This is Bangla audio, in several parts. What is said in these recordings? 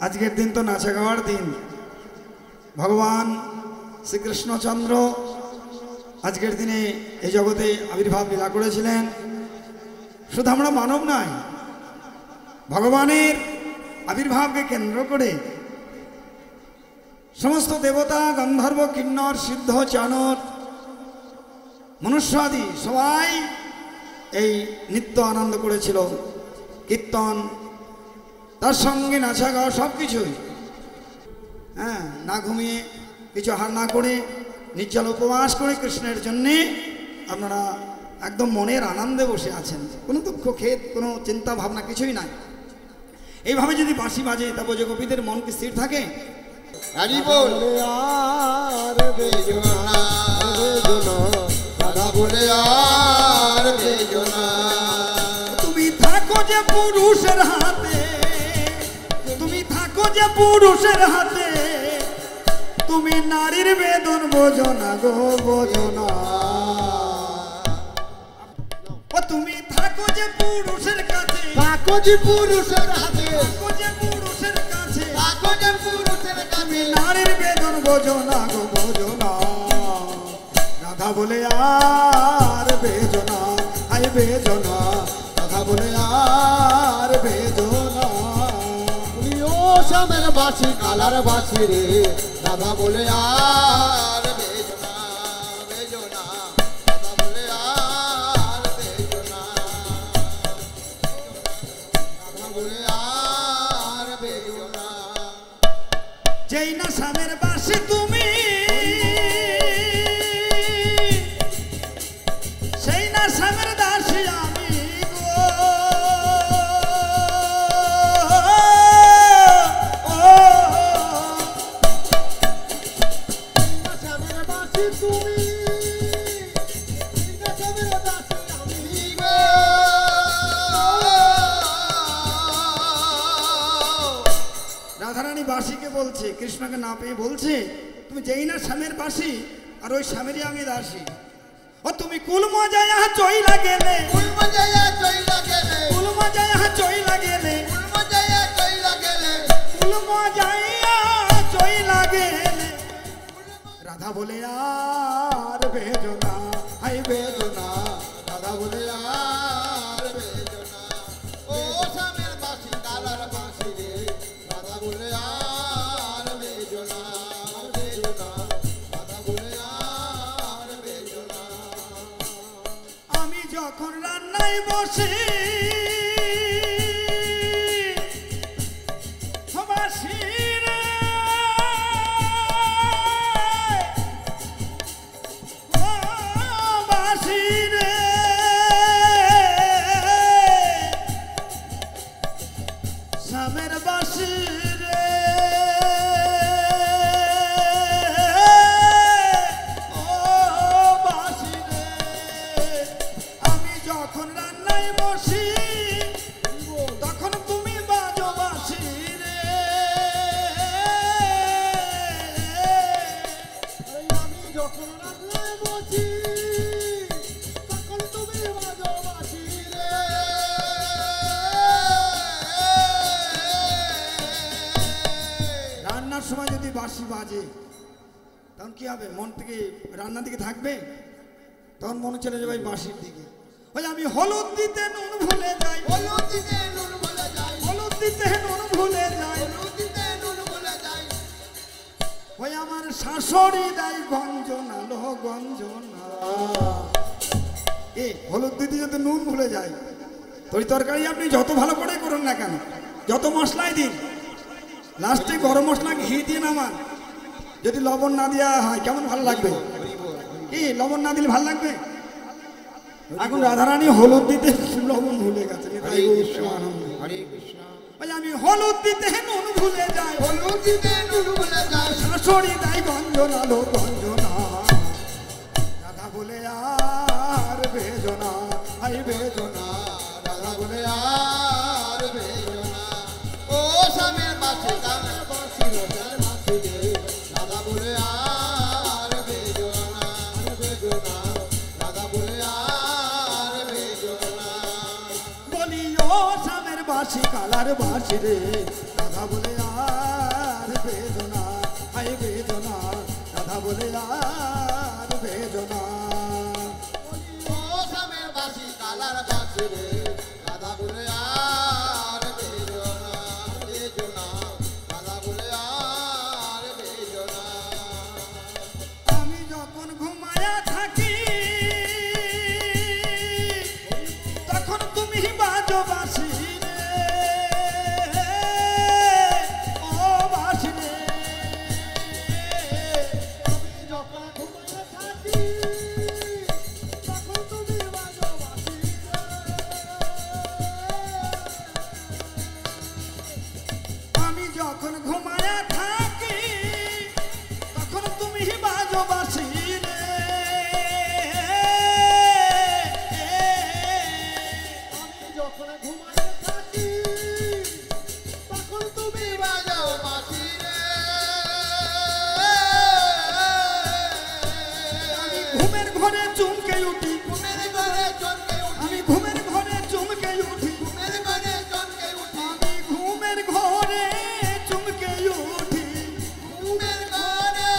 আজকের দিন তো নাচা গাওয়ার দিন। ভগবান শ্রীকৃষ্ণচন্দ্র আজকের দিনে এই জগতে আবির্ভাব লীলা করেছিলেন। শুধু আমরা মানব নয়, ভগবানের আবির্ভাবকে কেন্দ্র করে সমস্ত দেবতা, গন্ধর্ব, কিন্নর, সিদ্ধ, চানর, মনুষ্য আদি সবাই এই নৃত্য আনন্দ করেছিল। কীর্তন, তার সঙ্গে নাচা গাওয়া, সব কিছুই। হ্যাঁ, না ঘুমিয়ে, কিছু আহার না করে, নির্জল উপবাস করে কৃষ্ণের জন্যে আপনারা একদম মনের আনন্দে বসে আছেন। কোনো দুঃখ, খেদ, কোনো চিন্তা ভাবনা কিছুই নাই। এইভাবে যদি বাঁশি বাজে তা বোঝে গোপীদের মন কি স্থির থাকে? তুমি থাকো যে পুরুষের হাতে, তুমি থাকো যে পুরুষের হাতে, তুমি নারীর বেদন বোঝো না গো, বোঝো না। ও তুমি থাকো যে পুরুষের কাছে, থাকো যে পুরুষের হাতে, থাকো যে পুরুষের কাছে, থাকো যে পুরুষের কাছে, নারীর বেদন বোঝো না গো, বোঝো না। রাধা বলে আর বেজো না, আই বেজো না, রাধা বলে আর বেজো না। ও শ্যামের বাঁশি, কালার বাঁশি রে, রাধা বলে আর বেজো না, বেজো না, রাধা বলে আর বেজো না, রাধা বলে আর বেজো না। যেই না স্বামীর বাঁশি তুমি, সেই না স্বামীর দাসী আমি গো। শ্যামের বাঁশি তুমি, শ্যামের বাঁশি আমি গো। রাধারানী বাঁশিকে বলছে, কৃষ্ণকে না পেয়ে বলছে, তুমি যেই না স্বামীর বাঁশি, আর ওই স্বামীরই আমি দাসী। ও তুমি কুল মজায়া চইলা গেলে, কুল মজায়া চইলা গেলে, কুল মজায়া চইলা গেলে, কুল মজায়া চইলা গেলে, কুল মজায়া চইলা গেলে, রাধা বলে আর বেজো না, হাই বেজো না, রাধা বলে আর বেজো না। ও শ্যামের বাঁশি, কালার বাঁশি রে, রাধা বলে আর বেজো না, বেজো না, রাধা বলে আর বেজো না। আমি যখন রান্নায় বসি, বাঁশি রে, ও বাঁশি রে, স্বামীর বাঁশি রে, ও বাঁশি রে, আমি যখন রান্নায় বসি, তখন তুমি বাজো বাঁশি রে। আমি যখন রান্নায় বসি, তখন তুমি বাজো বাঁশি রে। রান্নার সময় যদি বাঁশি বাজে, তখন কি হবে? মন থেকে রান্নার দিকে থাকবে, তখন মনে চলে যাবে এই বাঁশির দিকে। ওই আমি হলুদ দিতে নুন ভুলে যাই, হলুদ দিতে নুন ভুলে যাই, হলুদ দিতে নুন ভুলে যাই, হলুদ দিতে নুন ভুলে যাই। ওই আমার শাশুড়ি দেয় গঞ্জনা, লো গঞ্জনা। এ হলুদ দিতে যদি নুন ভুলে যায়, তরি তরকারি আপনি যত ভালো করে করুন না কেন, যত মশলাই দিন, লাস্টে গরম মশলা ঘি দিয়ে নামান, যদি লবণ না দেওয়া হয় কেমন ভালো লাগবে? কি লবণ না দিলে ভালো লাগবে? এখন রাধারানী হলুদ দিতে লবণ ভুলে গেছে। হরে কৃষ্ণ, হরে কৃষ্ণ। ওই আমি হলুদ দিতে নুন ভুলে যাই, হলুদ দিতে নুন ভুলে যাই, শাশুড়ি দেয় গঞ্জনা, লো গঞ্জনা। রাধা বলে আর বেজো না, আই বেজো না, রাধা বলে আর বেজো না। ও স্বামীর বাঁশি, কালার বাঁশি রে, বাঁশি রে, রাধা বলে আর বেজো না, বেজো না, রাধা বলে আর বেজো না। বলি ও স্বামীর বাঁশি, কালার বাঁশি রে, রাধা বলে আর যখন ঘুমায়া থাকি তখন তুমি বাজো বাঁশি রে। আমি যখন ঘুমায় থাকি তখন তুমি বাজাও বাঁশি রে। আমি ঘুমের ঘরে চমকে উঠি, ঘুমের ঘরে চমকে উঠি, আমি ঘুমের ঘরে চমকে উঠি, ঘুমের ঘরে চমকে উঠি, আমি ঘুমের ঘরে চমকে উঠি, ঘুমের ঘরে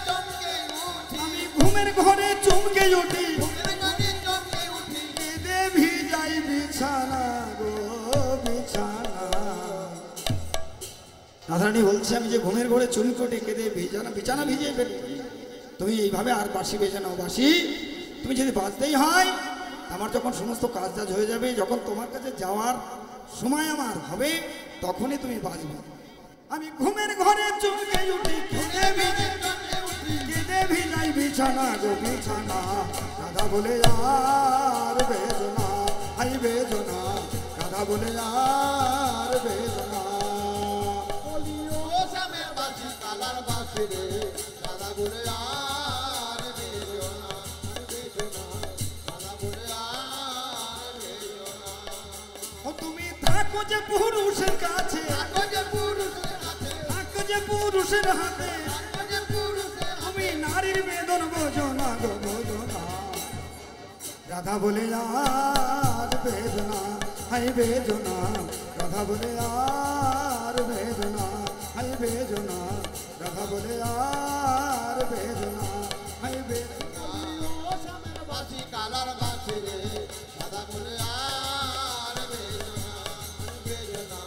চমকে উঠি, আমি ঘুমের ঘরে চমকে উঠি, ঘুমের ঘরে চমকে উঠি। কেঁদে ভিজাই বিছানা গো বিছানা। রাধারানী বলছে আমি যে ঘুমের ঘরে চমকে উঠি কেঁদে বিছানা ভিজিয়ে ফেলি। তুমি এইভাবে আর বাঁশি বেজে নাও। বাঁশি তুমি যদি বাজতেই হয়, আমার যখন সমস্ত কাজ টাজ হয়ে যাবে, যখন তোমার কাছে যাওয়ার সময় আমার হবে, তখনই তুমি বাজবে। আমি ঘুমের ঘরে চমকে উঠি, কেঁদে ভিজাই বিছানা গো বিছানা। রাধা বলে আর বেদনা, আই বেদনা, রাধা বলে আর বেদনা। বলি ও শ্যামের বাঁশি কালার বাঁশি রে, রাধা বলে আর বেজো না, বেজো না, রাধা বলে আর বেজো না। ও তুমি থাকো যে পুরুষের কাছে, থাকো যে পুরুষের কাছে, থাকো যে পুরুষের হাতে, থাকো যে পুরুষের হাতে। তুমি নারীর বেদন বোঝো না গো বোঝো না। রাধা বলে আর বেদনা, হাই বেদনা, রাধা বলে আর বেদনা, হাই বেদনা, রাধা বলে আর বেদনা, হাই বেদনা। ও শ্যামের বাঁশি কালার বাঁশি রে, রাধা বলে আর বেজো না, বেজো না,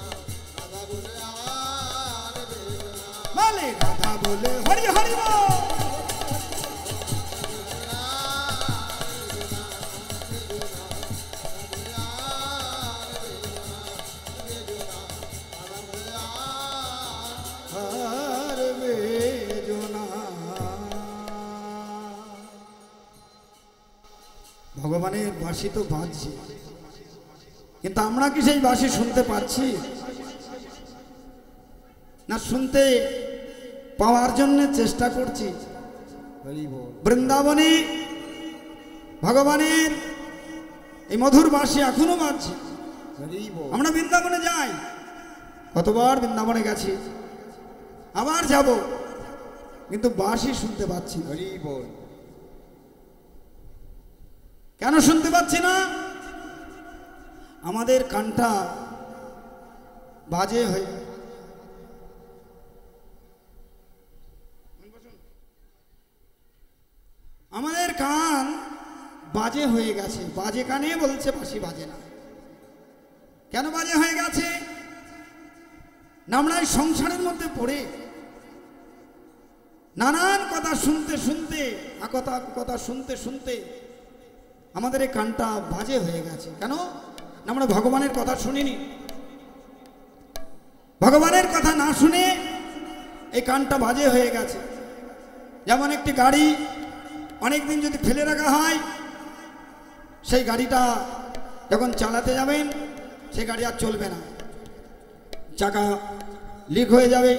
রাধা বলে আর বেজো না। বলে রাধা বলে হরি হরি বল। আর বেদনা। ভগবানের বাঁশি তো বাজছে, কিন্তু আমরা কি সেই বাঁশি শুনতে পাচ্ছি না? শুনতে পাওয়ার জন্য চেষ্টা করছি। বৃন্দাবনে ভগবানের এই মধুর বাঁশি এখনো বাজছে। আমরা বৃন্দাবনে যাই, কতবার বৃন্দাবনে গেছি, আবার যাব, কিন্তু বাঁশি শুনতে পাচ্ছি না। কেন শুনতে পাচ্ছি না? আমাদের কানটা বাজে হয়ে, আমাদের কান বাজে হয়ে গেছে। বাজে কানে বলছে বাঁশি বাজে না। কেন বাজে হয়ে গেছে? না আমরা এই সংসারের মধ্যে পড়ে নানান কথা শুনতে শুনতে, কথা শুনতে শুনতে আমাদের এই কানটা বাজে হয়ে গেছে। কেন? না আমরা ভগবানের কথা শুনিনি। ভগবানের কথা না শুনে এই কানটা বাজে হয়ে গেছে। যেমন একটি গাড়ি অনেকদিন যদি ফেলে রাখা হয়, সেই গাড়িটা যখন চালাতে যাবেন সেই গাড়ি আর চলবে না, চাকা লিক হয়ে যাবে,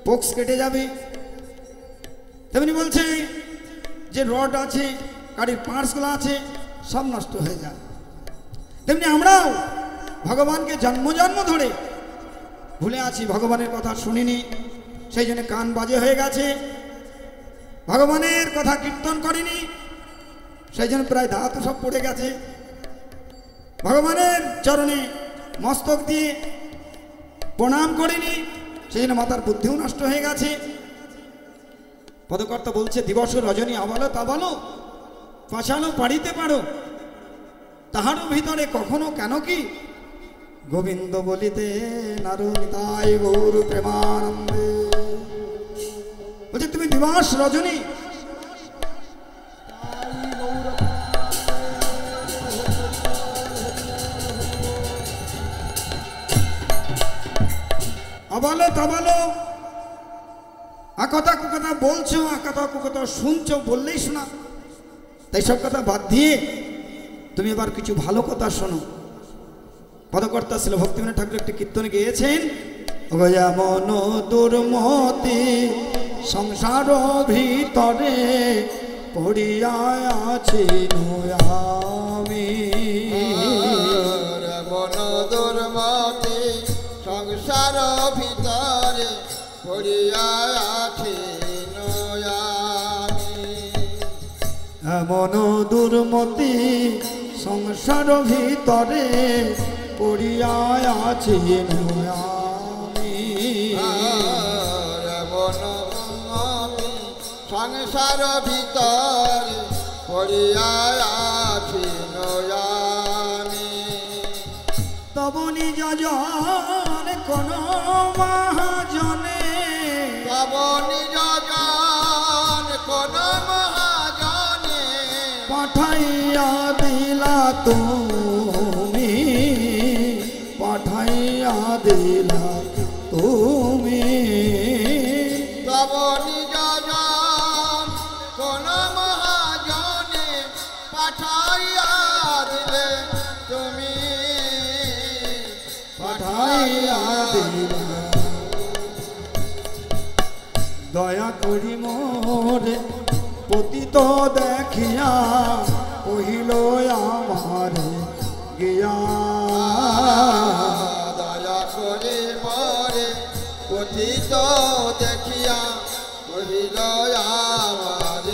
পোক্স কেটে যাবে। তেমনি বলছে যে রড আছে, গাড়ির পার্টসগুলো আছে, সব নষ্ট হয়ে যায়। তেমনি আমরাও ভগবানকে জন্ম জন্ম ধরে ভুলে আছি, ভগবানের কথা শুনিনি, সেই জন্য কান বাজে হয়ে গেছে। ভগবানের কথা কীর্তন করিনি, সেই জন্য প্রায় দাঁত সব পড়ে গেছে। ভগবানের চরণে মস্তক দিয়ে প্রণাম করিনি, সেই জন্য মাতার বুদ্ধিও নষ্ট হয়ে গেছে। পদকর্তা বলছে দিবস রজনী আবালো তাবালো পাশালো পারিতে পারো, তাহারও ভিতরে কখনো কেন কি গোবিন্দ বলিতে নারুতাই গৌর প্রেমানন্দে। বলছে তুমি দিবস রজনী আবালো তাবালো আকথা কুকথা বলছো, আকথা কুকথা শুনছো, বললেই শোনা। তাই সব কথা বাদ দিয়ে তুমি এবার কিছু ভালো কথা শোনো। পদকর্তা ছিল ভক্তিবিনোদ ঠাকুর একটি কীর্তনে গেয়েছেন, এমন দুর্মতি সংসার ভিতরে পড়িয়া আছি আমি। মন দুর্মতি সংসার ভিতরে পড়িয়া আছি আমি। এমন দুর্মতি সংসার ভিতরে পড়িয়া আছি আমি। মন সংসার ভিতরে পড়িয়া আছি আমি। তব নিজ জন কোন মহাজনে, তব নিজ জন কোন মহাজনে পাঠাইয়া দিলা তুমি, পাঠাইয়া দিলা তুমি। তব নিজ জন কোন মহাজনে পাঠাইয়া দিলে তুমি, পাঠাইয়া দিলা। দয়া করি মোরে পতিত দেখিয়া কহিল আমার গিয়া। দয়া করে মরে পতিত দেখিয়া কহিল আমার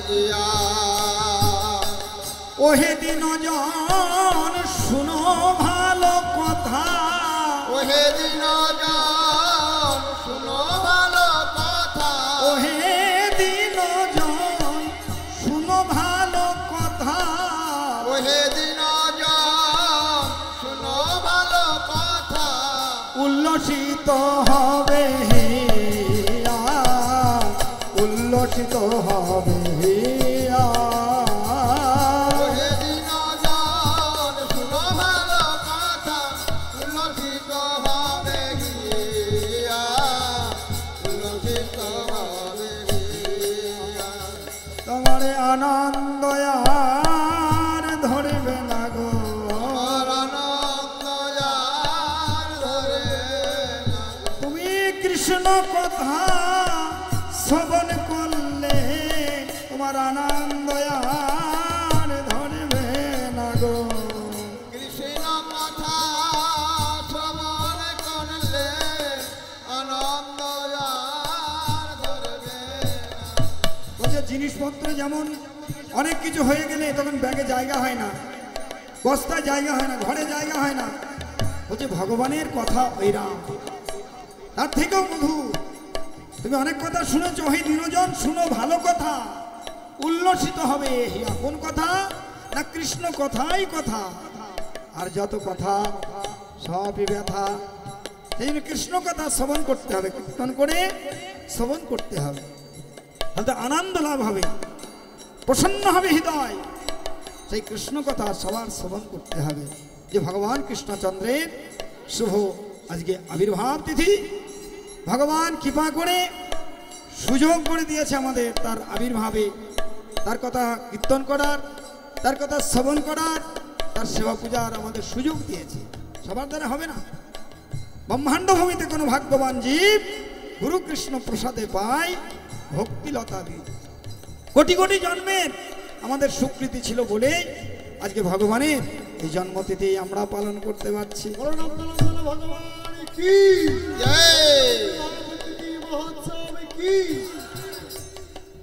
গিয়া। ওহে দিন জন শুনো ভালো কথা, ওহে দিন জন শুনো ভালো কথা, ওহে দিন জন শুনো ভালো কথা। ওহে দিন জন শুনো ভালো কথা। উল্লসিত হবে হিয়া, উল্লসিত হবে হিয়া। ওহে দিন জন শুনো ভালো কথা, উল্লসিত হবে গিয়া, উল্লসিত হবে গিয়া। তোমার আনন্দ আর ধরবে না গো, আমার আনন্দ আর ধরে না। তুমি কৃষ্ণ কথা শ্রবণ করলে তোমার আনন্দ আর ধরবে না গো। কৃষ্ণ কথা শ্রবণ করলে আনন্দ আর ধরবে না। বলছে জিনিসপত্র যেমন অনেক কিছু হয়ে গেলে তখন ব্যাগে জায়গা হয় না, বস্তায় জায়গা হয় না, ঘরে জায়গা হয় না। বলছে ভগবানের কথা ওইরাম, তার থেকেও মধুর। তুমি অনেক কথা শুনেছ, হে দিনজন শুনো ভালো কথা, উল্লসিত হবে হিয়া। কোন কথা? না কৃষ্ণ কথাই কথা। আর যত কথা সবই ব্যথা। সেই জন্য কৃষ্ণ কথা শ্রবণ করতে হবে, কীর্তন করে শ্রবণ করতে হবে, তাহলে আনন্দ লাভ হবে, প্রসন্ন হবে হৃদয়। সেই কৃষ্ণ কথা সবার শ্রবণ করতে হবে। যে ভগবান কৃষ্ণচন্দ্রের শুভ আজকে আবির্ভাব তিথি, ভগবান কৃপা করে সুযোগ করে দিয়েছে আমাদের তার আবির্ভাবে তার কথা কীর্তন করার, তার কথা শ্রবণ করার, তার সেবা পূজার আমাদের সুযোগ দিয়েছে। সবার দ্বারা হবে না। ব্রহ্মাণ্ড ভূমিতে কোনো ভাগ্যবান জীব গুরু কৃষ্ণ প্রসাদে পায় ভক্তিলতা দিয়ে। কোটি কোটি জন্মের আমাদের স্বীকৃতি ছিল বলে আজকে ভগবানের এই জন্মতিথি আমরা পালন করতে পারছি।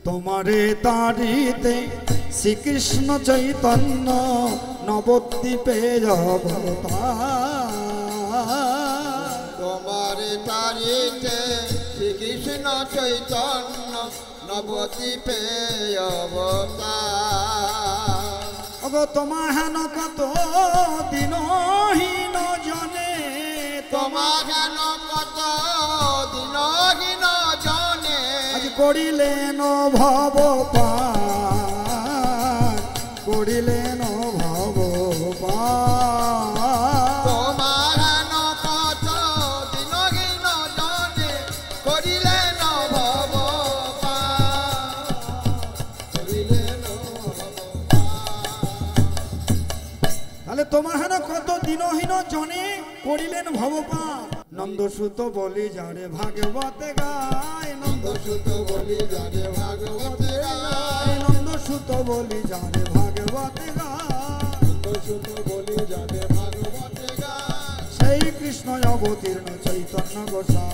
তোমারে তারিতে শ্রীকৃষ্ণ চৈতন্য নবদ্বীপে অবতার। তোমার তারিতে শ্রীকৃষ্ণ চৈতন্য নবদ্বীপে অবতার। অগো তোমা হেন কত দিনহীন জনে, তোমা হেন কত দিনহীন জনে আজ করিলেন ভব পার, করিলেন ভব পার। তোমার হেন কত দিনহীন জনে করিলেন ভব পার, করিলেন ভব পার। তাহলে তোমার হেন কত দিনহীন জনে করিলেন ভব পার। নন্দসুত বলি যারে ভাগবতে গায়, নন্দসুত বলি যারে ভাগবতে গায়, নন্দসুত বলি যারে ভাগবতে গায়, নন্দসুত বলি যারে ভাগবতে গায়, সেই কৃষ্ণ অবতীর্ণ চৈতন্য গোসাই,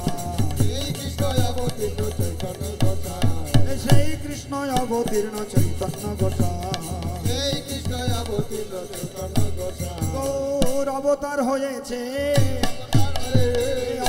এই কৃষ্ণ অবতীর্ণ চৈতন্য গোসাই, সেই কৃষ্ণ অবতীর্ণ চৈতন্য গোসাই, এই কৃষ্ণ অবতীর্ণ চৈতন্য গোসাই। গৌর অবতার হয়েছে,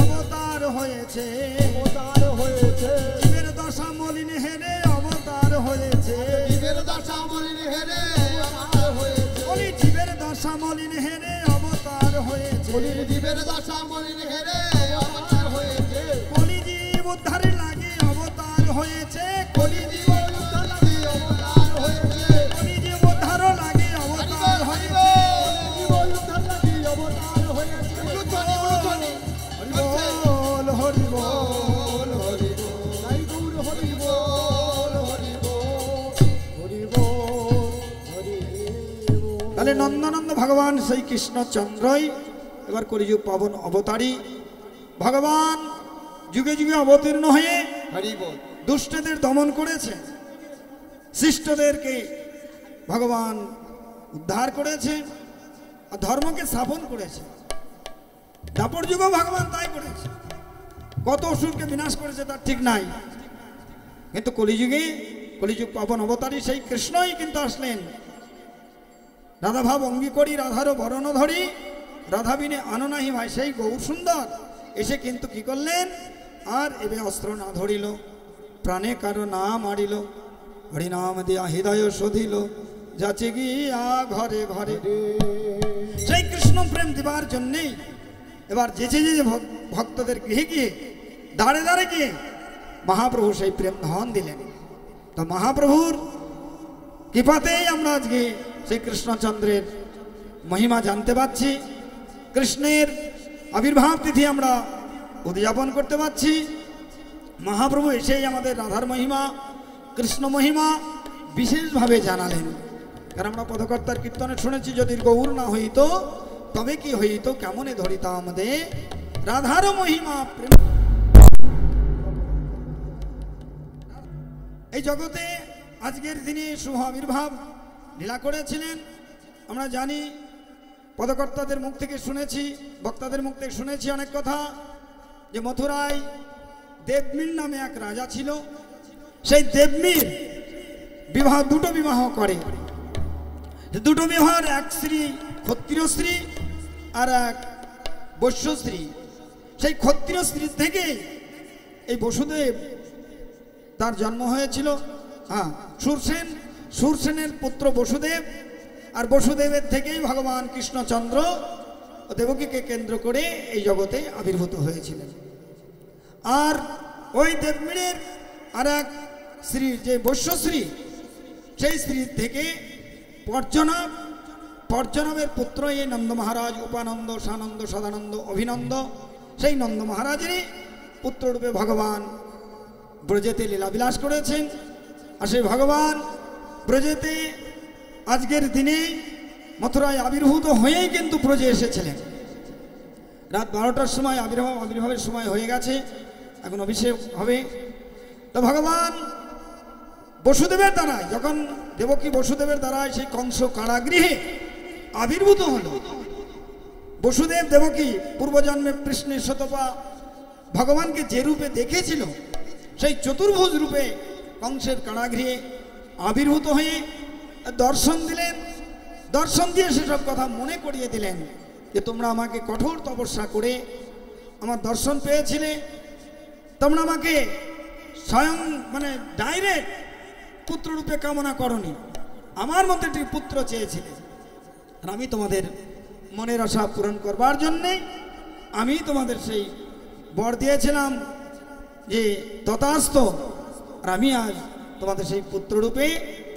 অবতার হয়েছে, অবতার হয়েছে, জীবের দশা মলিন হেরে অবতার হয়েছে, জীবের দশা মলিন হেরে অবতার হয়েছে, বলি জীবের দশা মলিন হেরে অবতার হয়েছে, বলির জীবের দশা মলিন হেরে অবতার হয়েছে, কলি জীব উদ্ধারে লাগে অবতার হয়েছে, কলি জীব উদ্ধার লাগি অবতার হয়েছে, কলি জীব উদ্ধার লাগে অবতার হয়েছে, জীব উদ্ধার লাগি অবতার হয়েছে। বল হরি বল, হরি বল, জয় গৌর হরি বল, হরি বল, হরি বল। হরি বল। তাহলে নন্দনন্দ ভগবান সেই কৃষ্ণচন্দ্রই এবার কলিযুগ পাবন অবতারী ভগবান যুগে যুগে অবতীর্ণ হয়ে হরি বল, দুষ্টদের দমন করেছে, শিষ্টদেরকে ভগবান উদ্ধার করেছে আর ধর্মকে স্থাপন করেছে। দাপর যুগেও ভগবান তাই করেছে, কত অসুরকে বিনাশ করেছে তার ঠিক নাই। কিন্তু কলিযুগে কলিযুগ পাবন অবতারী সেই কৃষ্ণই কিন্তু আসলেন। রাধা ভাব অঙ্গী করি রাধারও বরণ ধরি, রাধা বিনে আনো নাহি ভাই, সেই গৌর সুন্দর এসে কিন্তু কি করলেন, আর এবে অস্ত্র না ধরিল, প্রাণে কারো না মারিল, হরিনাম দিয়া হৃদয় শোধিল, যাচে গিয়া ঘরে ঘরে। সেই কৃষ্ণ প্রেম দিবার জন্যেই এবার যেচে যে ভক্তদের গৃহে গিয়ে দাঁড়ে দাঁড়ে গিয়ে মহাপ্রভু সেই প্রেম ধন দিলেন। তো মহাপ্রভুর কৃপাতেই আমরা আজকে সেই কৃষ্ণচন্দ্রের মহিমা জানতে পারছি, কৃষ্ণের আবির্ভাব তিথি আমরা উদযাপন করতে পারছি। মহাপ্রভু এসেই আমাদের রাধার মহিমা কৃষ্ণ মহিমা বিশেষভাবে জানালেন। কারণ আমরা পদকর্তার কীর্তনে শুনেছি, যদি গৌর না হইত তবে কি হইত, কেমনে ধরিতা আমাদের রাধার মহিমা প্রেম। এই জগতে আজকের দিনে শুভ আবির্ভাব লীলা করেছিলেন। আমরা জানি, পদকর্তাদের মুখ থেকে শুনেছি, বক্তাদের মুখ থেকে শুনেছি অনেক কথা, যে মথুরায় দেবমির নামে এক রাজা ছিল। সেই দেবমির বিবাহ, দুটো বিবাহ করে। দুটো বিবাহের এক স্ত্রী ক্ষত্রিয় স্ত্রী আর এক বৈশ্য স্ত্রী। সেই ক্ষত্রিয় স্ত্রী থেকে এই বসুদেব তার জন্ম হয়েছিল। হ্যাঁ, সুরসেন, সুরসেনের পুত্র বসুদেব, আর বসুদেবের থেকেই ভগবান কৃষ্ণচন্দ্র ও দেবকীকে কেন্দ্র করে এই জগতে আবির্ভূত হয়েছিলেন। আর ওই দেবমিরের আর এক স্ত্রী, যে বৈশ্যশ্রী, সেই স্ত্রী থেকে পর্জনব, পর্জনবের পুত্র এই নন্দ মহারাজ, উপানন্দ, সানন্দ, সদানন্দ, অভিনন্দ, সেই নন্দ মহারাজেরই পুত্ররূপে ভগবান ব্রজেতে লীলাবিলাস করেছেন। আর সেই ভগবান ব্রজেতে আজকের দিনে মথুরায় আবির্ভূত হয়েই কিন্তু ব্রজে এসেছিলেন। রাত 12টার সময় আবির্ভাবের সময় হয়ে গেছে, এখন অভিষেক হবে। তো ভগবান বসুদেবের দ্বারায়, যখন দেবকী বসুদেবের দ্বারায় সেই কংস কারাগৃহে আবির্ভূত হল, বসুদেব দেবকী পূর্বজন্মে কৃষ্ণের শতপা ভগবানকে যে রূপে দেখেছিল, সেই চতুর্ভুজ রূপে কংসের কারাগৃহে আবির্ভূত হয়ে দর্শন দিলেন। দর্শন দিয়ে সেসব কথা মনে করিয়ে দিলেন যে তোমরা আমাকে কঠোর তপস্যা করে আমার দর্শন পেয়েছিলে, তোমরা আমাকে স্বয়ং ডাইরেক্ট পুত্ররূপে কামনা করনি, আমার মধ্যে একটি পুত্র চেয়েছিলে। আর আমি তোমাদের মনের আশা পূরণ করবার জন্যে আমি তোমাদের সেই বর দিয়েছিলাম যে তথাস্ত। আর আমি আজ তোমাদের সেই পুত্ররূপে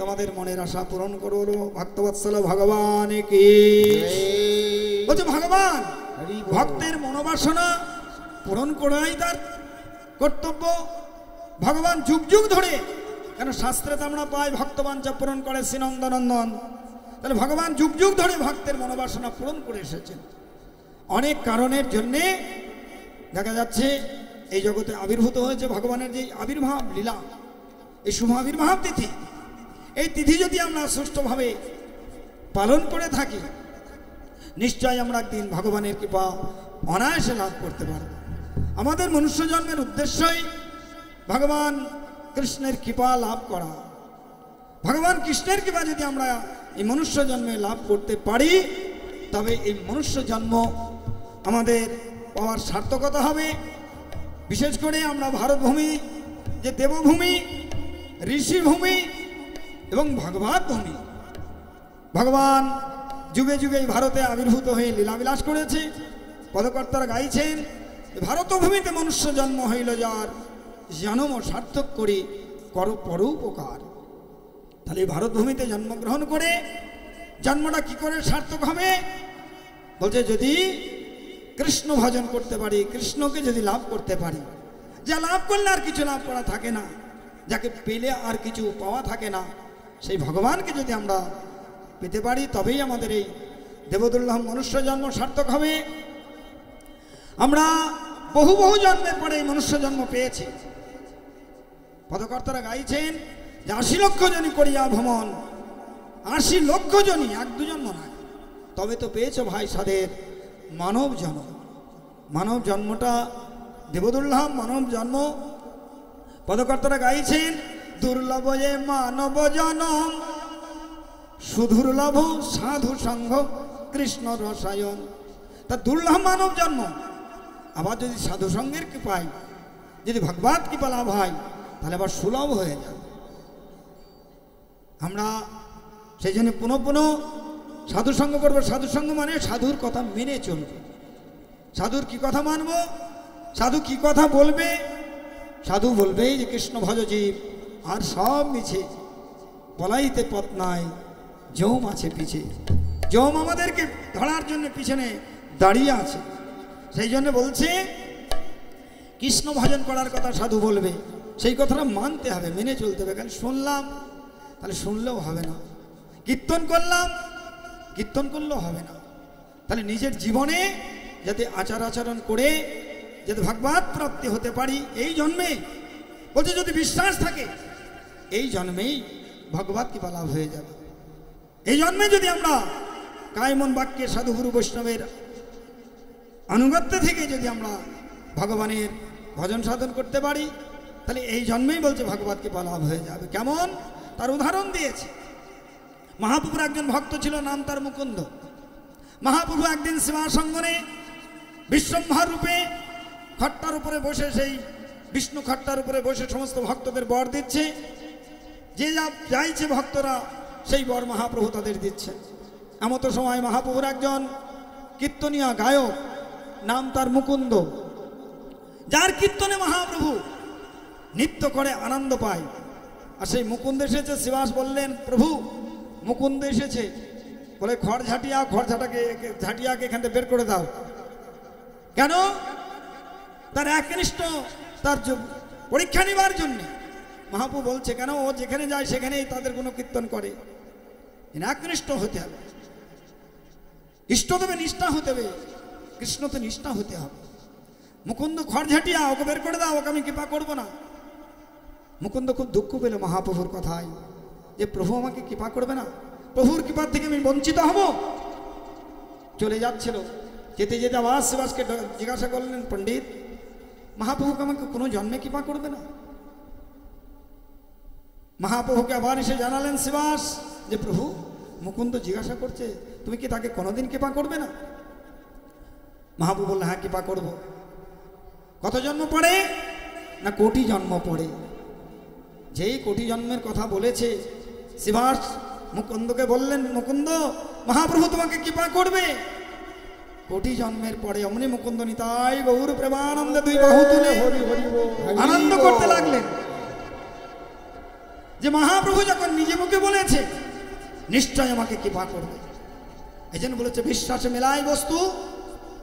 তোমাদের মনের আশা পূরণ করবো। ভক্তবৎসল ভগবান কি বলছে, ভগবান ভক্তের মনোবাসনা পূরণ করাই তার কর্তব্য। ভগবান যুগ যুগ ধরে, কেন শাস্ত্রে তো আমরা পাই ভক্তবাঞ্ছা পূরণ করে শ্রীনন্দনন্দন, তাহলে ভগবান যুগ যুগ ধরে ভক্তের মনোবাসনা পূরণ করে এসেছেন। অনেক কারণের জন্যে দেখা যাচ্ছে এই জগতে আবির্ভূত হয়েছে ভগবানের যে আবির্ভাব লীলা, এই শুভ আবির্ভাব তিথি, এই তিথি যদি আমরা সুষ্ঠুভাবে পালন করে থাকি, নিশ্চয় আমরা একদিন ভগবানের কৃপা অনায়াসে লাভ করতে পারব। আমাদের মনুষ্য জন্মের উদ্দেশ্যই ভগবান কৃষ্ণের কৃপা লাভ করা। ভগবান কৃষ্ণের কৃপা যদি আমরা এই মনুষ্য জন্মে লাভ করতে পারি, তবে এই মনুষ্য জন্ম আমাদের পাওয়ার সার্থকতা হবে। বিশেষ করে আমরা ভারতভূমি যে দেবভূমি, ঋষিভূমি এবং ভগবত ভূমি, ভগবান যুগে যুগে ভারতে আবির্ভূত হয়ে লীলাবিলাস করেছে। পদকর্তারা গাইছেন, ভারতভূমিতে মনুষ্য জন্ম হইল যার, জন্ম সার্থক করি কর পরোপকার। তাহলে ভারতভূমিতে জন্মগ্রহণ করে জন্মটা কি করে সার্থক হবে? বলছে যদি কৃষ্ণ ভজন করতে পারি, কৃষ্ণকে যদি লাভ করতে পারি, যা লাভ করলে আর কিছু লাভ করা থাকে না, যাকে পেলে আর কিছু পাওয়া থাকে না, সেই ভগবানকে যদি আমরা পেতে পারি, তবেই আমাদের এই দেবদুর্লভ মনুষ্য জন্ম সার্থক হবে। আমরা বহু বহু জন্মের পরে এই মনুষ্য জন্ম পেয়েছি। পদকর্তারা গাইছেন যে ৮০ লক্ষ জনই করিয়া ভ্রমণ, ৮০ লক্ষ জনই, এক দুজন নয়, তবে তো পেয়েছো ভাই সাদের মানব জন্ম। মানব জন্মটা দেবদুর্লভ মানব জন্ম। পদকর্তারা গাইছেন দুর্লভ এ মানব জনম, সুদুর্লভ সাধু সঙ্গ কৃষ্ণ রসায়ন। তা দুর্লভ মানব জন্ম, আবার যদি সাধু সঙ্গের কৃপায় যদি ভগবত কৃপা লাভ হয়, তাহলে আবার সুলভ হয়ে যাবে। আমরা সেই জন্য পুনঃ পুনঃ সাধু সঙ্গ করবো। সাধু সঙ্গ মানে সাধুর কথা মেনে চলবে। সাধুর কি কথা মানবো? সাধু কি কথা বলবে? সাধু বলবে যে কৃষ্ণ ভজ জীব আর সব মিছে, বলাইতে পথ নাই যম আছে পিছে। যম আমাদেরকে ধরার জন্য পিছনে দাঁড়িয়ে আছে। সেই জন্য বলছে কৃষ্ণ ভজন করার কথা সাধু বলবে, সেই কথাটা মানতে হবে, মেনে চলতে হবে। খালি শুনলাম, তাহলে শুনলেও হবে না। কীর্তন করলাম, কীর্তন করলেও হবে না। তাহলে নিজের জীবনে যাতে আচার আচরণ করে যাতে ভগবত প্রাপ্তি হতে পারি এই জন্মে, বলছে যদি বিশ্বাস থাকে এই জন্মেই ভগবত কৃপা লাভ হয়ে যাবে। এই জন্মে যদি আমরা কায় মন বাক্যে সাধুগুরু বৈষ্ণবের আনুগত্য থেকে যদি আমরা ভগবানের ভজন সাধন করতে পারি, তাহলে এই জন্মেই বলছে ভগবত কৃপা লাভ হয়ে যাবে। কেমন? তার উদাহরণ দিয়েছে। মহাপ্রভুর একজন ভক্ত ছিল, নাম তার মুকুন্দ। মহাপ্রভু একদিন সীমাসঙ্গনে বিশ্বম্ভর রূপে খট্টার উপরে বসে, সেই বিষ্ণু খট্টার উপরে বসে সমস্ত ভক্তদের বর দিচ্ছে। যে যা চাইছে ভক্তরা সেই বর মহাপ্রভু তাদের দিচ্ছে। এমতো সময় মহাপ্রভুর একজন কীর্তনীয় গায়ক, নাম তার মুকুন্দ, যার কীর্তনে মহাপ্রভু নৃত্য করে আনন্দ পায়। আর সেই মুকুন্দ এসেছে। শিবাস বললেন, প্রভু মুকুন্দ এসেছে, বলে খড় ঝাঁটিয়াকে এখান থেকে বের করে দাও। কেন? তার একনিষ্ঠ তার পরীক্ষা নিবার জন্যে। মহাপ্রভু বলছে কেন? ও যেখানে যায় সেখানেই তাদের কোনো কীর্তন করে। একনিষ্ঠ হতে হবে, ইষ্টদেবে নিষ্ঠা হতে হবে, কৃষ্ণতে নিষ্ঠা হতে হবে। মুকুন্দ খড় ঝাঁটিয়া, ওকে বের করে দাও, ওকে আমি কৃপা করবো না। মুকুন্দ খুব দুঃখ পেল মহাপ্রভুর কথায়, যে প্রভু আমাকে কৃপা করবে না, প্রভুর কৃপার থেকে আমি বঞ্চিত হব। চলে যাচ্ছিল, যেতে যেতে আবার শিবাসকে জিজ্ঞাসা করলেন, পণ্ডিত মহাপ্রভুকে আমাকে কোনো জন্মে কৃপা করবে না? মহাপ্রভুকে আবার এসে জানালেন শিবাস যে প্রভু মুকুন্দ জিজ্ঞাসা করছে, তুমি কি তাকে কোনোদিন কৃপা করবে না? মহাপ্রভু বললেন, হ্যাঁ কৃপা করব। কত জন্ম পড়ে? না কোটি জন্ম পড়ে। যেই কোটি জন্মের কথা বলেছে শিবাস মুকুন্দকে বললেন, মুকুন্দ মহাপ্রভু তোমাকে কৃপা করবে। কোটি জন্মের পরে অমনি মুকুন্দ নিতাই গৌর প্রেমানন্দে দুই বাহু তুলে আনন্দ করতে লাগলেন যে মহাপ্রভু যখন নিজে মুখে বলেছে নিশ্চয় আমাকে কৃপা করবে। এই জন্য বলেছে বিশ্বাসে মেলাই বস্তু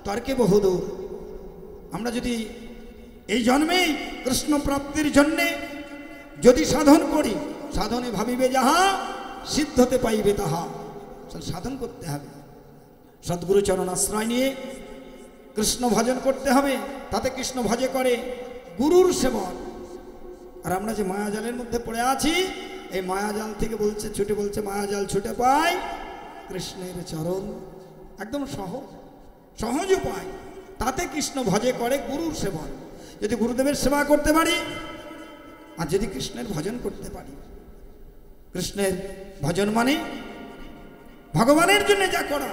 তর্কে বহুদূর। আমরা যদি এই জন্মেই কৃষ্ণ প্রাপ্তির জন্যে যদি সাধন করি, সাধনে ভাবিবে যাহা সিদ্ধতে পাইবে তাহা, সাধন করতে হবে। সদ্গুরু চরণ আশ্রয় নিয়ে কৃষ্ণ ভজন করতে হবে, তাতে কৃষ্ণ ভজে করে গুরুর সেবন। আর আমরা যে মায়াজালের মধ্যে পড়ে আছি, এই মায়াজাল থেকে বলছে ছুটে, বলছে মায়াজাল ছুটে পায় কৃষ্ণের চরণ। একদম সহজ উপায়, তাতে কৃষ্ণ ভজে করে গুরুর সেবন। যদি গুরুদেবের সেবা করতে পারি আর যদি কৃষ্ণের ভজন করতে পারি, কৃষ্ণের ভজন মানে ভগবানের জন্য যা করা,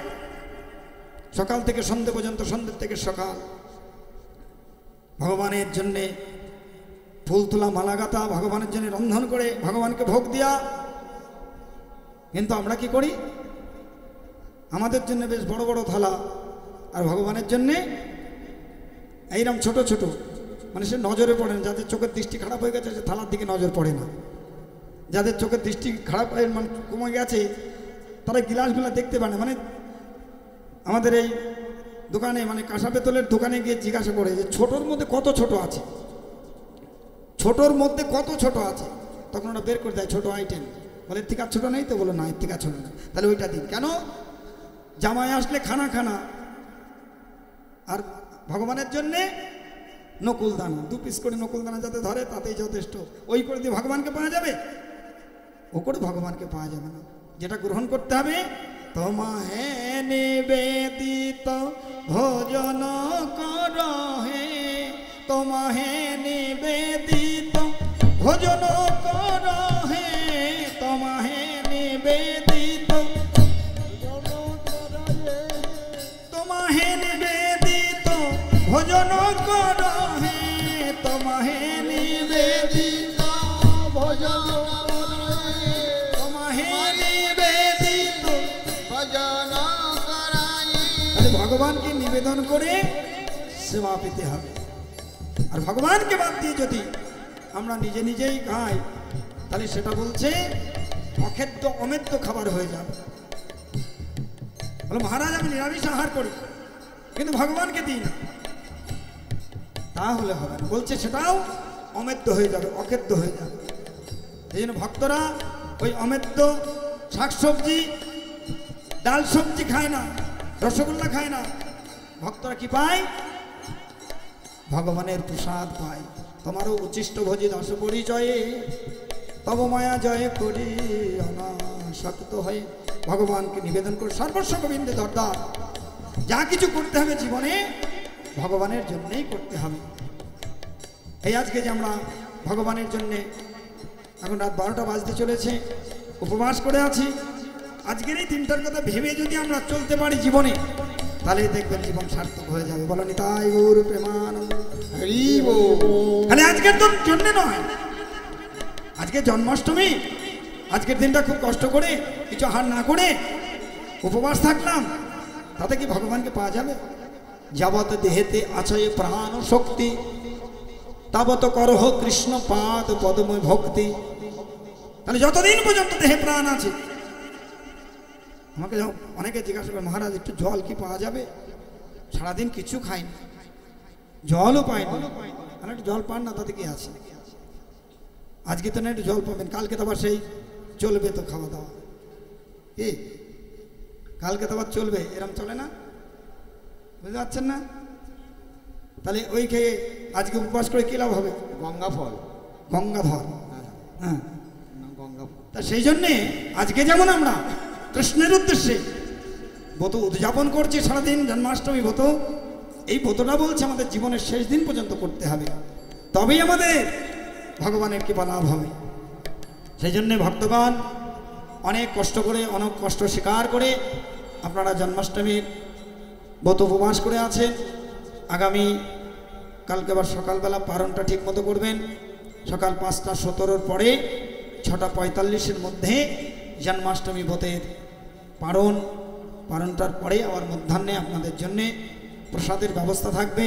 সকাল থেকে সন্ধ্যে পর্যন্ত, সন্ধ্যে থেকে সকাল ভগবানের জন্যে ফুল তোলা, মালা গাঁথা, ভগবানের জন্য রন্ধন করে ভগবানকে ভোগ দেওয়া। কিন্তু আমরা কি করি? আমাদের জন্য বেশ বড় বড় থালা, আর ভগবানের জন্যে এইরকম ছোট ছোট, মানে সে নজরে পড়ে না। যাদের চোখের দৃষ্টি খারাপ হয়ে গেছে সে থালার দিকে নজর পড়ে না। যাদের চোখের দৃষ্টি খারাপ মানে কমে গেছে তারা গিলাসগুলো দেখতে পায় না। মানে আমাদের এই দোকানে, মানে কাঁসা পেতলের দোকানে গিয়ে জিজ্ঞাসা করে যে ছোটোর মধ্যে কত ছোট আছে, ছোটোর মধ্যে কত ছোট আছে, তখন ওরা বের করে দেয় ছোটো আইটেম। বলে ঠিক আর ছোটো নেই তো? বলো না, ঠিক আর ছোটো নেই, তাহলে ওইটা দিন। কেন? জামাই আসলে খানা খানা, আর ভগবানের জন্যে নকুল দানা, 2 পিস করে নকুল দানা যাতে ধরে তাতেই যথেষ্ট। ওই করে দিয়ে ভগবানকে পাওয়া যাবে? ও করে ভগবানকে পাওয়া যাবে না। যেটা গ্রহণ করতে হবে, তোমাহে নিবেদিত ভোজন কর হে, তোমাহে নিবেদিত ভোজন কর হে, তোমাহে নিবেদিত, তোমাহে নিবেদিত ভোজন কর হে, তোমাহে নিবেদিত ভজন তোমাহে নিবেদিত ভজন করাই। ভগবানকে নিবেদন করে সেবা পেতে হবে। আর ভগবানকে বাদ দিয়ে যদি আমরা নিজে নিজেই খাই, তাহলে সেটা বলছে অখাদ্য অমেদ্য খাবার হয়ে যাবে। বলো মহারাজ আমি নিরামিষ আহার করি কিন্তু ভগবানকে দিই না, তাহলে হবে না। বলছে সেটাও অমেদ্য হয়ে যাবে, অখাদ্য হয়ে যাবে। এই জন্য ভক্তরা ওই অমেদ্য শাকসবজি, ডাল সবজি খায় না, রসগোল্লা খায় না। ভক্তরা কি পায়? ভগবানের প্রসাদ পায়। তোমারও উচ্ছিষ্ট ভোজি দাস পরিচয়ে, তব মায়া জয় করি অনাসক্ত হয়ে ভগবানকে নিবেদন করে সর্বস্ব গোবিন্দে দরদার। যা কিছু করতে হবে জীবনে ভগবানের জন্যেই করতে হবে। এই আজকে যে আমরা ভগবানের জন্যে, এখন রাত 12টা বাজতে চলেছে, উপবাস করে আছি। আজকের এই 3টার কথা ভেবে যদি আমরা চলতে পারি জীবনে, তাহলে দেখবেন জীবন সার্থক হয়ে যাবে। বলো নিতাই গৌর প্রেমানন্দ হরি বল। খালি আজকের তো জন্যে নয়, আজকে জন্মাষ্টমী, আজকের দিনটা খুব কষ্ট করে কিছু আহার না করে উপবাস থাকলাম, তাতে কি ভগবানকে পাওয়া যাবে? যাবত দেহেতে আছে প্রাণ শক্তি, তাবত করহ কৃষ্ণ পাদ পদময় ভক্তি। তাহলে যতদিন পর্যন্ত দেহে প্রাণ আছে, আমাকে অনেকে জিজ্ঞাসা করে মহারাজ একটু জল কি পাওয়া যাবে? সারাদিন কিছু খাইনি, জলও পাইনি। আর একটু জল পান না, তাতে কি আছে? আজকে তো না একটু জল পাবেন, কালকে তো আবার সেই চলবে তো খাওয়া দাওয়া। কি কালকে তো আবার চলবে, এরম চলে না? বুঝতে পারছেন না? তাহলে ওই খেয়ে আজকে উপবাস করে কী লাভ হবে? গঙ্গা ফল, গঙ্গাধর। হ্যাঁ, গঙ্গা ফল। তা সেই জন্যে আজকে যেমন আমরা কৃষ্ণের উদ্দেশ্যে ব্রত উদযাপন করছি সারাদিন, জন্মাষ্টমী ব্রত, এই ব্রতটা বলছে আমাদের জীবনের শেষ দিন পর্যন্ত করতে হবে, তবেই আমাদের ভগবানের কৃপা লাভ হবে। সেই জন্যে ভক্তগণ অনেক কষ্ট করে, অনেক কষ্ট স্বীকার করে আপনারা জন্মাষ্টমীর ব্রত উপবাস করে আছেন। আগামী কালকে আবার সকালবেলা পারণটা ঠিক মতো করবেন। সকাল 5টা 17 পরে 6টা 45-এর মধ্যে জন্মাষ্টমী ব্রতের পারণটার পরে আবার মধ্যাহ্নে আপনাদের জন্যে প্রসাদের ব্যবস্থা থাকবে।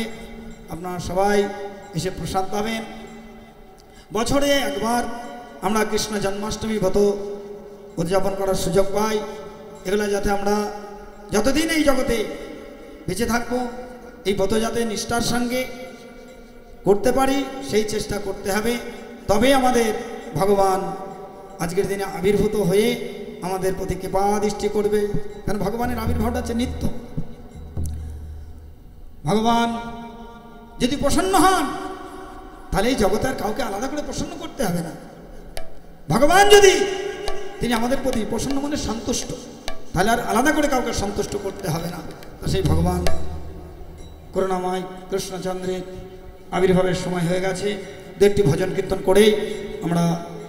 আপনারা সবাই এসে প্রসাদ পাবেন। বছরে একবার আমরা কৃষ্ণ জন্মাষ্টমী ব্রত উদযাপন করার সুযোগ পাই। এগুলো যাতে আমরা যতদিন এই জগতে বেঁচে থাকবো, এই ব্রত যাতে নিষ্ঠার সঙ্গে করতে পারি সেই চেষ্টা করতে হবে। তবেই আমাদের ভগবান আজকের দিনে আবির্ভূত হয়ে আমাদের প্রতি কৃপা দৃষ্টি করবে। কারণ ভগবানের আবির্ভাবটা হচ্ছে নিত্য। ভগবান যদি প্রসন্ন হন তাহলে এই জগতে আর কাউকে আলাদা করে প্রসন্ন করতে হবে না। ভগবান যদি তিনি আমাদের প্রতি প্রসন্ন মনে সন্তুষ্ট, তাহলে আর আলাদা করে কাউকে সন্তুষ্ট করতে হবে না। সেই ভগবান করুণাময় কৃষ্ণচন্দ্রের আবির্ভাবের সময় হয়ে গেছে। দেড়টি ভজন কীর্তন করেই আমরা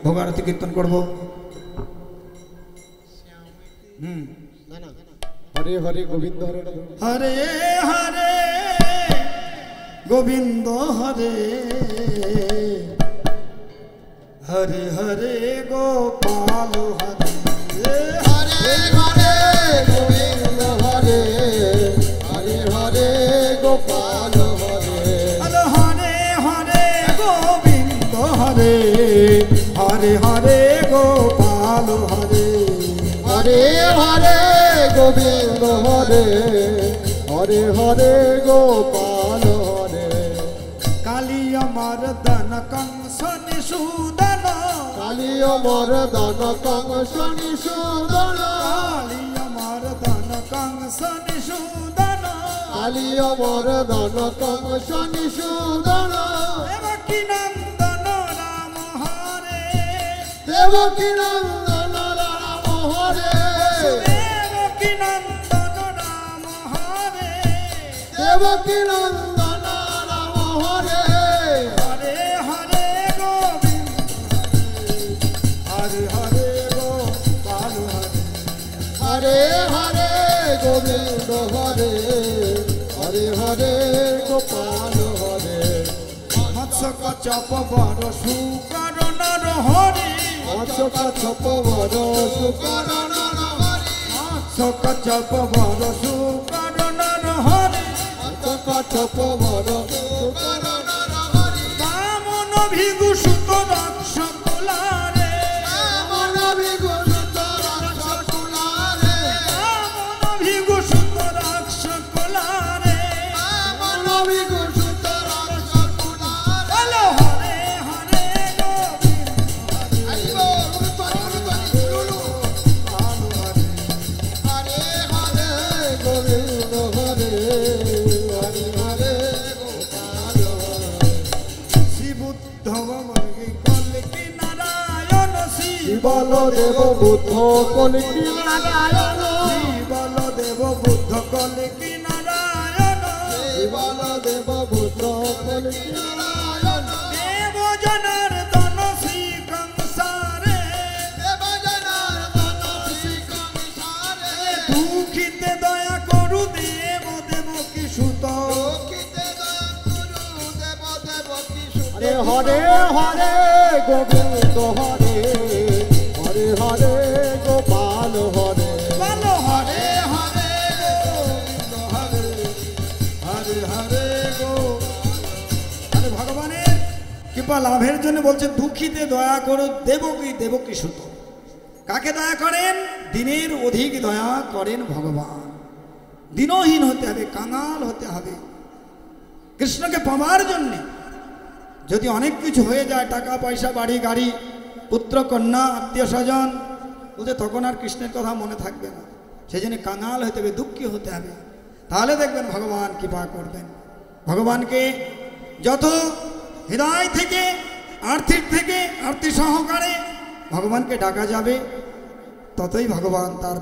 ভোগারতি কীর্তন করব। হরে হরে গোবিন্দ হরে হরে হরে গোবিন্দ হরে হরে হরে গোপাল হরে হরে হরে গোবিন্দ হরে হরে হরে গোপাল হরে হরে হরে গোবিন্দ হরে হরে হরে গোপাল হরে হরে হরে গোবিন্দ হরে হরে হরে গোপাল হরে কালিয়া মর্দন কংস নিষূদন কালিয় মর্দন কংস নিষূদন কালিয়া মর্দন কংস নিষূদন কালিয় মর্দন কংস নিষূদন দেবকী নন্দন রাম হরে দেবকী নন্দন রাম হরে দেবকী নন্দন রাম হরে দেবকী নন্দন রাম হরে হরে হরে গোবিন্দ হরে হরে গোপাল হরে হরে হরে গোবিন্দ হরে হরে হরে গোপাল হরে মৎস্য কচ্ছপ বড় সুকর নর হরি মৎস্য কচ্ছপ বড় সুকর নর হরি মৎস্য কচ্ছপ বড় সুকর নর হরি মৎস্য কচ্ছপ বড় সুকর নর হরি বামন ভিগুসুত রক্ষ কুলারে বামন বিগুষিত রক্ষ কুলারে বামন ভিগুসুত রক্ষ কুলারে বামন বিগুষিত রক্ষ কুলারে বলো হরে হরে গোবিন্দ আইবো লুলু হরে হরে গোবিন্দ হরে হরে হরে গোপাল হরে শ্রীবুদ্ধ ভগবী কলকি নারায়ণ বল দেব বুদ্ধ কলিকি নারায়ণ বল দেব বুদ্ধ কলকি নারায়ণ বল দেব বুদ্ধ কলিকি নারায়ণ দেব জনার্দন শ্রী কংসারে দেব জনার্দন শ্রী কংসারে দুঃখিতে দয়া করু দেব দেব কি সুত লোকিতে দয়া গুরু দেব দেব কি সুরে হরে হরে গোবিন্দ হরে হরে হরে গোপাল হরে বলো হরে হরে গোবিন্দ হরে হরে হরে গো আরে ভগবানের কৃপা লাভের জন্য বলছে দুঃখিতে দয়া করো দেবকী সুত। কাকে দয়া করেন? দিনের অধিক দয়া করেন ভগবান। দিনহীন হতে হবে, কাঙাল হতে হবে কৃষ্ণকে পাওয়ার জন্যে। যদি অনেক কিছু হয়ে যায়, টাকা পয়সা বাড়ি গাড়ি পুত্র কন্যা আত্মীয় স্বজন, ওদের তখন আর কৃষ্ণের কথা মনে থাকবে না। সেই জন্য কাঙাল হতে হবে, দুঃখী হতে হবে, তাহলে দেখবেন ভগবান কৃপা করবেন। ভগবানকে যত হৃদয় থেকে আরতি সহকারে ভগবানকে ডাকা যাবে, ততই ভগবান তার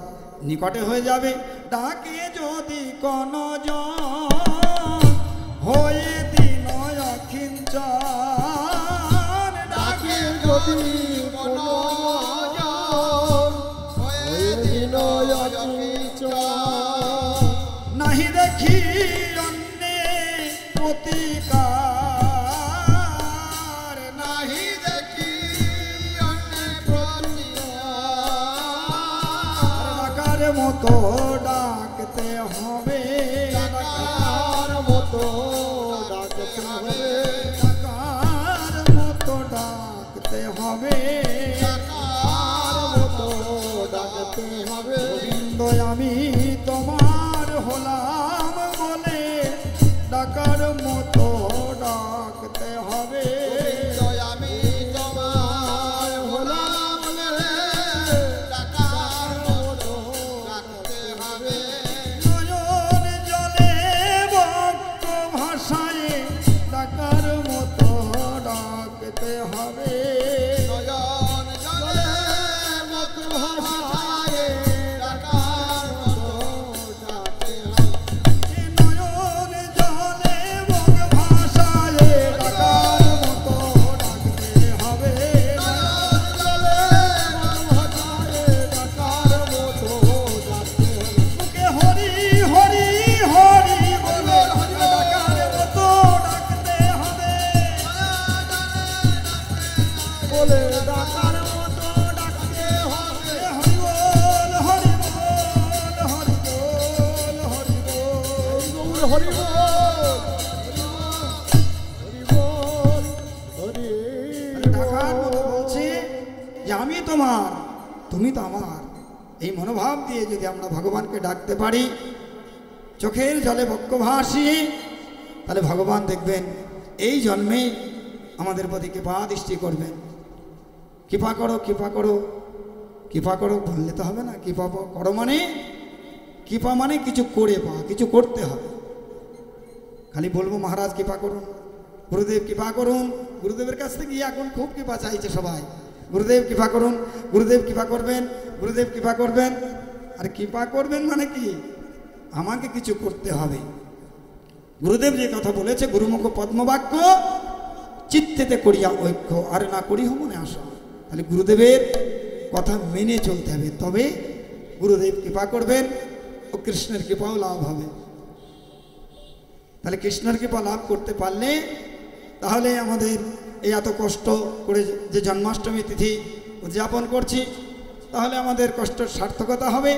নিকটে হয়ে যাবে। ডাকে যদি কোন হয়ে দিন অখিঞ্চন, ডাকে যদি কোন হয়ে দিন নাহি দেখি অন্যে প্রতিকার, নাহি দেখি অন্যে প্রতিকার ডাকার মতো ডাকতে হবে, ডাকার মতো ডাকতে হবে ডাকার মতো ডাকতে হবে। ডাকার মতো ডাকতে হবে গোবিন্দ আমি তোমার হলাম বলে ডাকার মতো ডাকতে হবে। আমি তোমার হলাম রে ডাকার মতো ডাকতে হবে নয়ন জলে বক্ষ ডাকতে হবে নয়ন জলে মুখ ভাসায় ডাকার মতো ডাকতে হবে নয়ন জলে মুখ ভাসায় ডাকার মতো ডাকতে হবে নয়ন জলে মুখ ভাসায় ডাকার মতো ডাকতে হবে মুখে হরি হরি হরি বলে ডাকার মতো ডাকতে হবে বলে ডাকার মতো ডাকতে হবে হরি বল হরি বল হরি বল হরি বল হরি বল হরি বল হরি ডাকার মতো বলছে যে আমি তোমার তুমি তো আমার। এই মনোভাব দিয়ে যদি আমরা ভগবানকে ডাকতে পারি চোখের জলে বক্ষ ভাসিয়ে, তাহলে ভগবান দেখবেন এই জন্মে আমাদের প্রতি কৃপা দৃষ্টি করবেন। কৃপা করো কৃপা করো কৃপা করো বললে তো হবে না। কৃপা করো মানে কৃপা মানে কিছু করে পাওয়া, কিছু করতে হবে। খালি বলবো মহারাজ কৃপা করুন, গুরুদেব কৃপা করুন, গুরুদেবের কাছ থেকে এখন খুব কৃপা চাইছে সবাই। গুরুদেব কৃপা করুন, গুরুদেব কৃপা করবেন, গুরুদেব কৃপা করবেন। আর কৃপা করবেন মানে কি আমাকে কিছু করতে হবে। গুরুদেব যে কথা বলেছে গুরুমুখ পদ্মবাক্য চিত্তেতে করিয়া ঐক্য, আর না করি মনে আসা। তাহলে গুরুদেবের কথা মেনে চলতে হবে, তবে গুরুদেব কৃপা করবেন ও কৃষ্ণের কৃপাও লাভ হবে। তাহলে কৃষ্ণের কৃপা লাভ করতে পারলে তাহলে আমাদের এই এত কষ্ট করে যে জন্মাষ্টমী তিথি উদযাপন করছি, তাহলে আমাদের কষ্টের সার্থকতা হবে।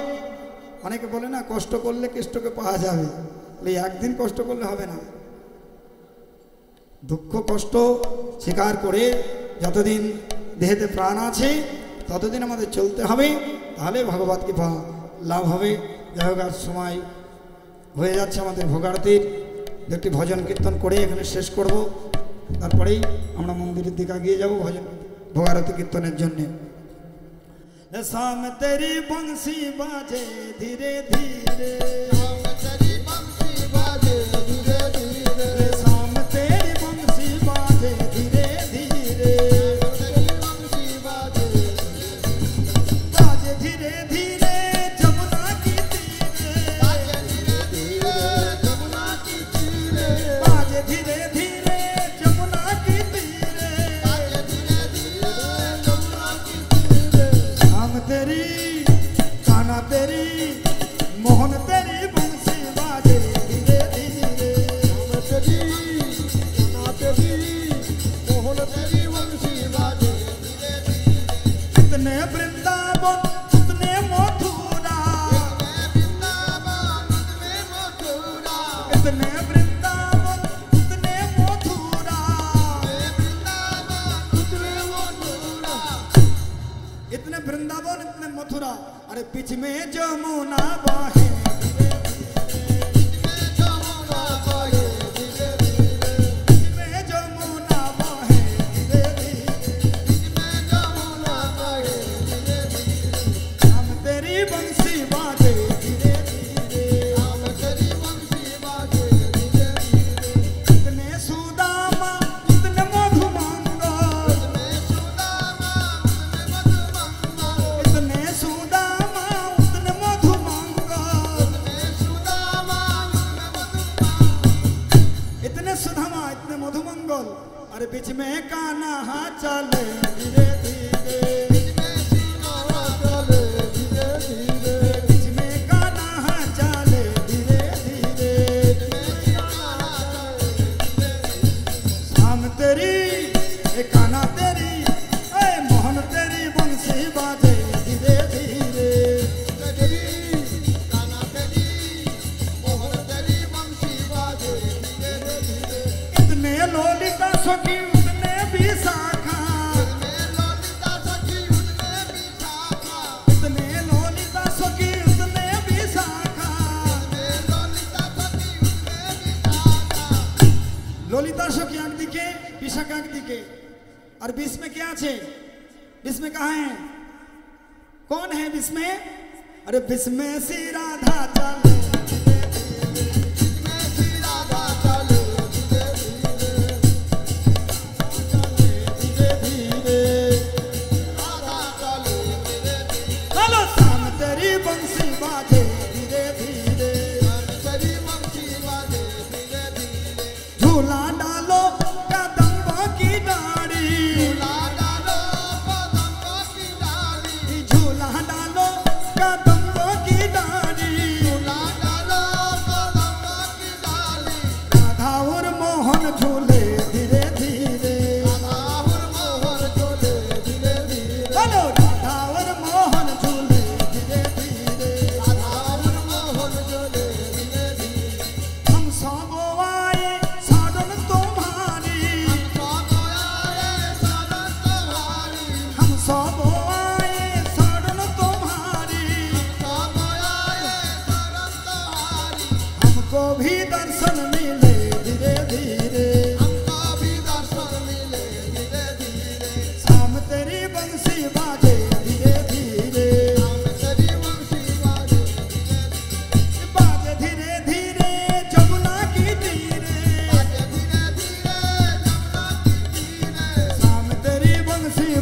অনেকে বলে না কষ্ট করলে কৃষ্ণকে পাওয়া যাবে, তাহলে একদিন কষ্ট করলে হবে না। দুঃখ কষ্ট স্বীকার করে যতদিন দেহেতে প্রাণ আছে ততদিন আমাদের চলতে হবে, তাহলে ভগবত কৃপা লাভ হবে। যাই হোক আজ সময় হয়ে যাচ্ছে আমাদের ভোগারতির, একটি ভজন কীর্তন করে এখানে শেষ করব, তারপরেই আমরা মন্দিরের দিকে এগিয়ে যাব ভজন ভোগারতি কীর্তনের জন্যে। শাম তেরি বংশী বাজে ধীরে ধীরে, तेरी बंसी बाजे धीरे धीरे शाम तेरी बंशी बाजे धीरे धीरे, तेरी बंसी बाजे बाजे धीरे धीरे जमुना की तीरे, बाजे धीरे धीरे जमुना की तीरे बाजे धीरे धीरे जमुना की तीरे, बाजे धीरे धीरे जमुना की तीरे शाम तेरी काना तेरी मोहन तेरी बंशी बाजे धीरे धीरे, तेरी ना तेरी मोहन तेरी बंसी बाजे धीरे धीरे कितने वृंदावन कितने मथुरा, वृंदावन में मथुरा कितने वृंदावन कितने मथुरा, वृंदावन में मथुरा इतने वृंदावन इतने मथुरा, अरे बीच में जमुना बहे जमुना बहे धीरे धीरे बीच में जमुना बहे धीरे धीरे, जमुना बहे धीरे धीरे हम तेरी बंशी बाजे धीरे धीरे, हम तेरी बंसी बाजे धीरे धीरे इतने सुदामा इतने मधुमंगा, में सुदामा में मधुमंगा इतने सुदामा इतने मधुमंगा, में सुदामा में मधुमंगा इतने सुधामा इतने मधुमंगल, अरे बीच में कान्हा चले धीरे धीरे, में सुदामा चले धीरे धीरे बीच में कान्हा चले धीरे धीरे, शाम तेरी ए कान्हा तेरी ए मोहन तेरी बंशी बाजे धीरे धीरे, तेरी काना तेरी मोहन तेरी बंसी बाजे धीरे धीरे इतने लोलिता सखी उतने विशाखा, में ललिता सखी उतने विशाखा इतने लोलिता सखी उतने विशाखा, में ललिता सखी उतने विशाखा ललिता सखी একদিকে বিশাখা একদিকে, और बीच में क्या আছে? बीच में कहाँ है? कौन है बीच में? अरे बीच में श्री राधा चले में श्री राधा चले धीरे धीरे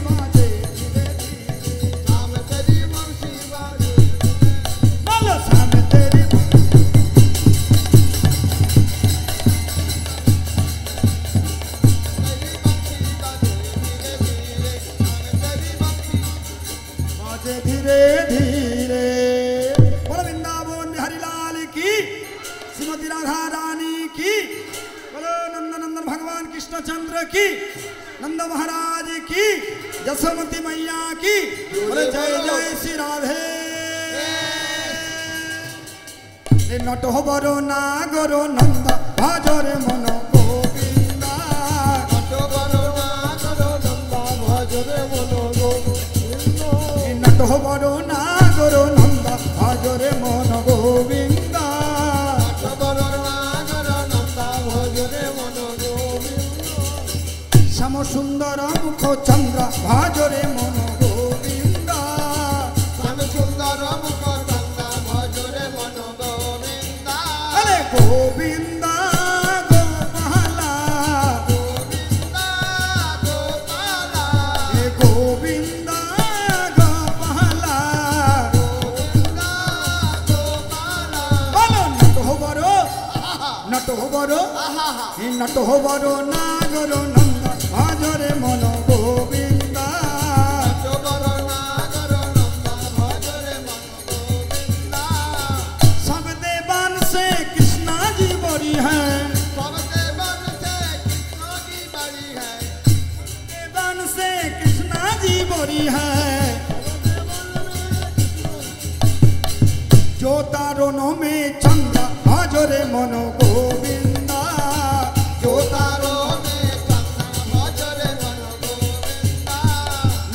बाजे धीरे धीरे शाम तेरी बंसी बाजे बोलो शाम तेरी बाजे धीरे धीरे बोलो वृंदावन बिहारी लाल की श्रीमती राधा रानी की बोलो नंदनंदन भगवान कृष्णचंद्र की नंद महाराज की जसोमती मैया की बोले जय जय श्री राधे नटो बरो नागरो नंद भजरे मन गोविंदा नटो बरो नागरो नंद भजरे मन गोविंदा श्याम सुंदर मुख चंद्र भजरे मन गोविंदा अरे गोविंदा गोपाला हे गोविंदा गोपाला बोलो नटो बरो हे नटो बरो नागरो नंद भजरे मन गोविंदा सब देवान से कृष्णा जी बड़ी है देवान से कृष्णा जी बड़ी है जो तारों में चंद्र भजरे मन गोविंदा जो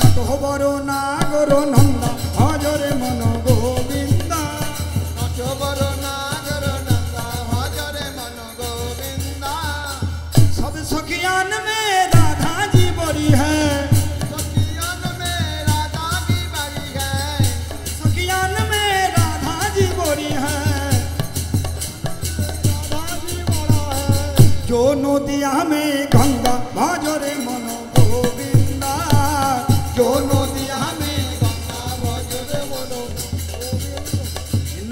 नटो बरो नागरो नंद भजरे मन गोविंदा सब सखियान में राधा जी बड़ी है सखियान में राधा जी बड़ी है जो नदिया में गंगा भजरे मन गोविंदा जो नदिया में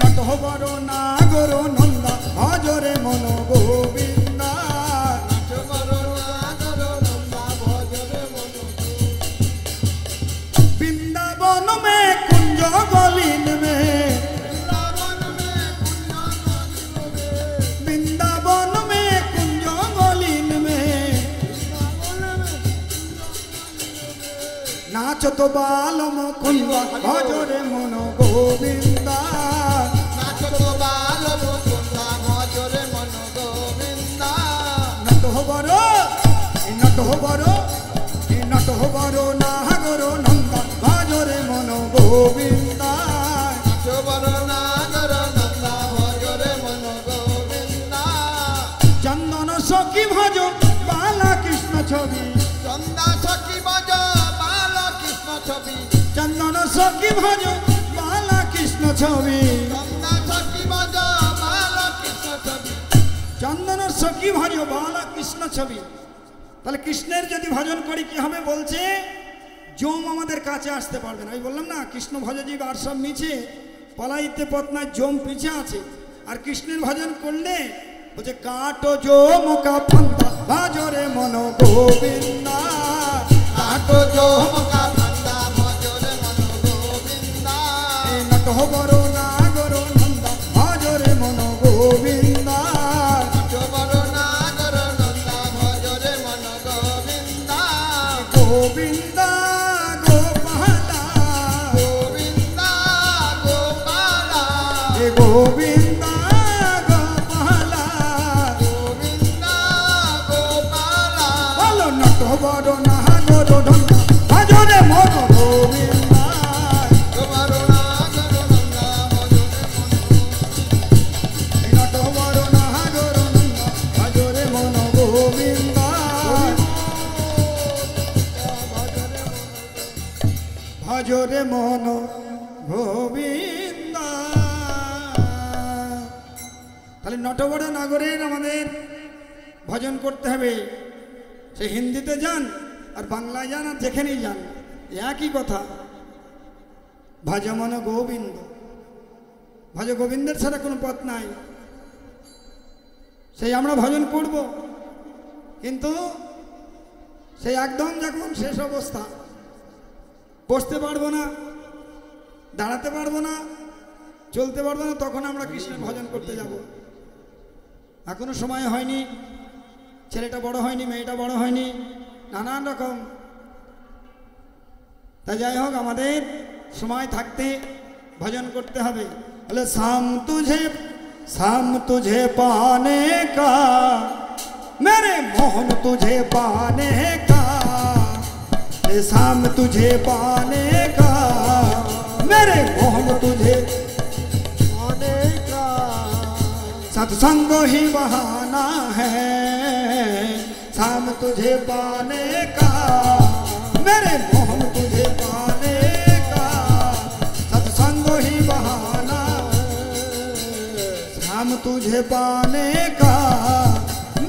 नटो बरो नागरो नंद भजरे मन गोविंदा वृंदावन में कुंज गलीन में वृंदावन में कुंज गलीन में नाच तो बाल मुकुंद भजरे मन गोविंदा नटो बरो नागरो नंद भजरे मन गोविंदा चंदन सखी भज बाला कृष्ण छवि चंदन सखी भज बाला कृष्ण छवि चंदन सखी भज बाला कृष्ण छवि তাহলে কৃষ্ণের যদি ভজন করি কি হবে বলছে জম আমাদের কাছে আসতে পারবে না আমি বললাম না কৃষ্ণ ভজজীব আর সব মিছে পলাইতে পত্না জম পিছে আছে আর কৃষ্ণের ভজন করলে বলছে কাটো জম কা ফন্দা ভজরে মন গোবিন্দা কাটো জম কা ফন্দা ভজরে মন গোবিন্দা নটো বড় নাগরো নন্দা ভজরে মন গোবিন্দা गोविंदा गोपाला गोविंदा गोपाला बोलो नटो बड़ो नागरो नंदा भजरे मन गोविंदा नटो बड़ो नागरो नंदा भजरे मन गोविंदा भजरे मन गोविंदा তাহলে নটবড় নাগরের আমাদের ভজন করতে হবে সে হিন্দিতে যান আর বাংলায় যান আর যেখানেই যান একই কথা। ভজ মন গোবিন্দ, ভজ গোবিন্দের ছাড়া কোনো পথ নাই। সেই আমরা ভজন করব, কিন্তু সেই একদম যখন শেষ অবস্থা, বসতে পারবো না, দাঁড়াতে পারবো না, চলতে পারবো না, তখন আমরা কৃষ্ণের ভজন করতে যাব। এখনো সময় হয়নি, ছেলেটা বড় হয়নি, মেয়েটা বড় হয়নি, নানান রকম। তাই যাই হোক, আমাদের সময় থাকতে ভজন করতে হবে। বলে শাম তুঝে পানে কা, मेरे मोहन तुझे पाने का, शाम तुझे पाने का, मेरे मोहन तुझे पाने का, सत्संग ही बहाना है, शाम तुझे पाने का, मेरे मोहन तुझे पाने का, सत्संग ही बहाना, शाम तुझे पाने का,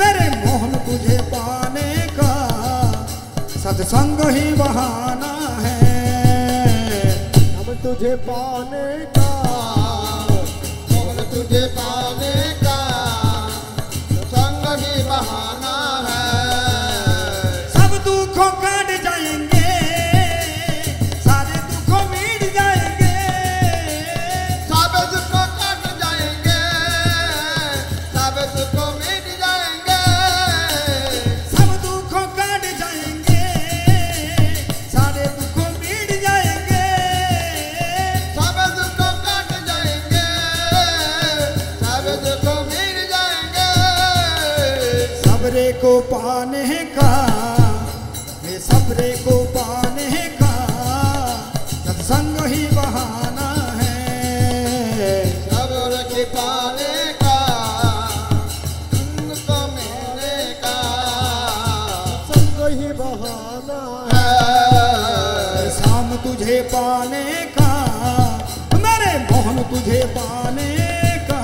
मेरे मोहन तुझे पाने का, सत्संग ही बहाना है, हम तुझे पाने का, मोहन तुझे पाने का, सत्संग ही बहाना है। सब दुखों काट जाएंगे, सारे दुखों मिट जाएंगे, सब दुख कट जाएंगे, सब दुख मिट जाएंगे, सब दुखों काट जाएंगे, सारे दुखों मिट जाएंगे, सब दुख कट जाएंगे, सब दुख मिट जाएंगे। सबरे को पाने का, ये सबरे को पाने का, सत्संग ही बहाना है, सबर के पाने का, उनको मिलने का, संग ही बहाना है। शाम तुझे पाने का, मेरे मोहन तुझे पाने का,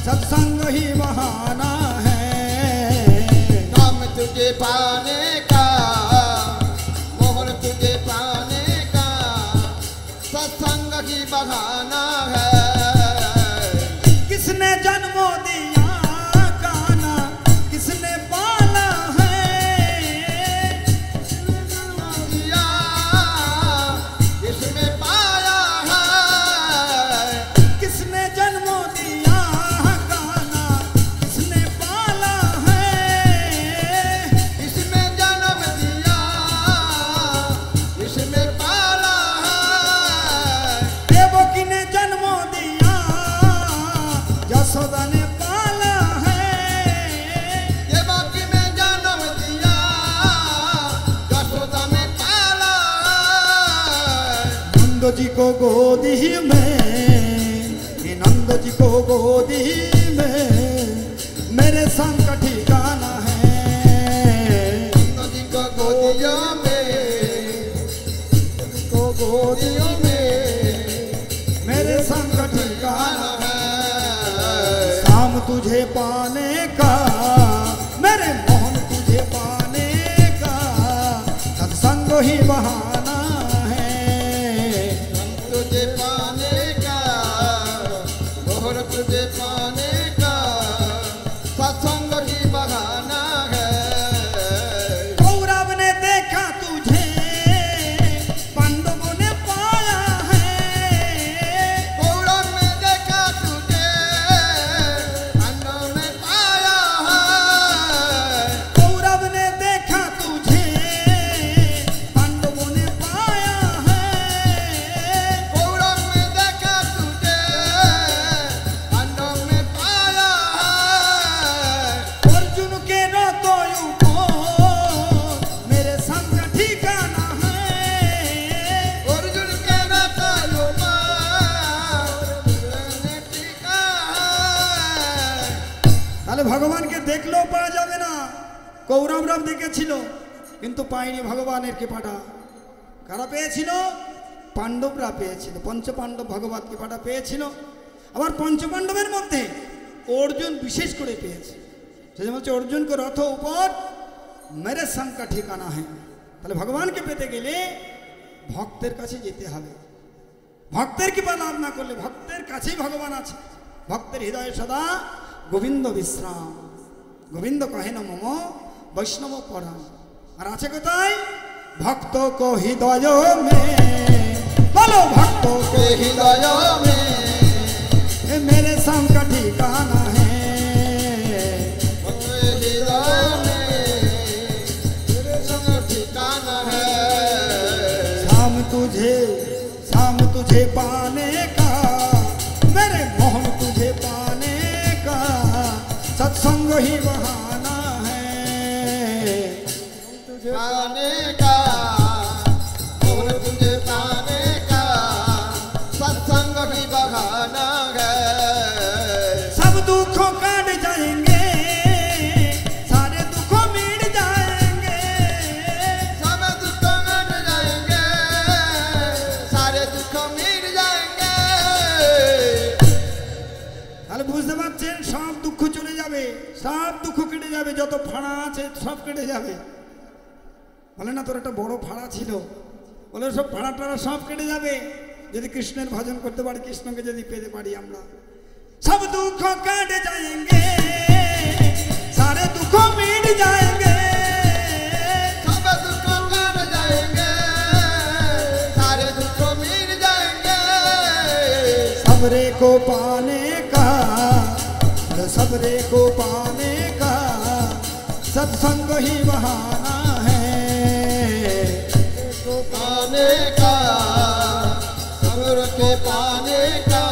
सत्संग ही बहाना है, हम तुझे पाने का, मोहन तुझे पाने का, सत्संग ही बहाना है। किसने जन्मों दिया गाना, किसने पाला है, दिया इसमें पाया है, किसने जन्मों दिया गाना, किसने पाला है, इसमें जन्म दिया, इसमें पाला है। देवकी ने जन्मों दिया, यशोदा ने पाला है, ये बाकी में जन्म दिया, यशोदा में पाला है। नंद जी को गोदी में, ये नंद जी को गोदी में, मेरे संग का ठिकाना है, नदी को गोदियों में, को गोदियों में मेरे संग का ठिकाना गाना है। शाम तुझे पाने का, मेरे मोहन तुझे पाने का, सत्संग ही बहाना है, तुझे पाने का, मोहन तुझे पाने का, सत्संग ही बहाना है। कौरव ने देखा तुझे, पांडवों ने पाया है, कौरव में देखा तुझे, पांडव में पाया है। कौरव ने देखा तुझे, पांडवों ने पाया है, कौरव में देखा तुझे, पांडव में पाया है। अर्जुन के रतोयु को मेरे संग का ठिकाना है, अर्जुन के रतालु में टीका है। তাহলে ভগবানকে দেখলেও পাওয়া যাবে না। কৌরবরাও দেখেছিল কিন্তু পায়নি ভগবানের কৃপাটা। কারা পেয়েছিল? পাণ্ডবরা পেয়েছিল। পঞ্চপাণ্ডব ভগবত কৃপাটা পেয়েছিল। আবার পঞ্চপাণ্ডবের মধ্যে অর্জুন বিশেষ করে পেয়েছে। সেজন্য হচ্ছে অর্জুন को रथ ऊपर मेरे संग का ठिकाना है। তাহলে ভগবানকে পেতে গেলে ভক্তের কাছে যেতে হবে। ভক্তের কৃপা লাভ না করলে ভক্তের কাছেই ভগবান আছে। ভক্তের হৃদয়ে সদা গোবিন্দ বিশ্রাম। গোবিন্দ কহেন মম বৈষ্ণব পরাণ। আর আছে কোথায়? ভক্ত কো হৃদয় মে, বলো ভক্ত কো হৃদয় মে मेरे शाम का ठिकाना है। हृदय में मेरे संग ठिकाना है। शाम तुझे पाने का, मेरे मोहन तुझे पाने का सत्संग ही बहाना है। तुझे पाने का मोहन तुझे पाने का सत्संग ही बहाना है। सब दुखों काट जाएंगे, सारे दुखों मिट जाएंगे। सब दुख मिट जाएंगे, सारे दुख मिट जाएंगे। তাহলে বুঝতে পারছেন, সব দুঃখ চলে যাবে, সব দুঃখ কেটে যাবে, যত ফাড়া আছে সব কেটে যাবে। বলে না তোর একটা বড় ফাড়া ছিল, বলে সব ফাড়া টাড়া সব কেটে যাবে যদি কৃষ্ণের ভজন করতে পারি, কৃষ্ণকে যদি পেতে পারি আমরা। सब दुख कट जाएंगे, सारे दुख मिट जाएंगे। सब दुख मिट जाएंगे, सारे दुख मिट जाएंगे। सबरे को पाने का, सबरे को पाने का सत्संग ही बहाना है। को पाने का, सबर के पाने का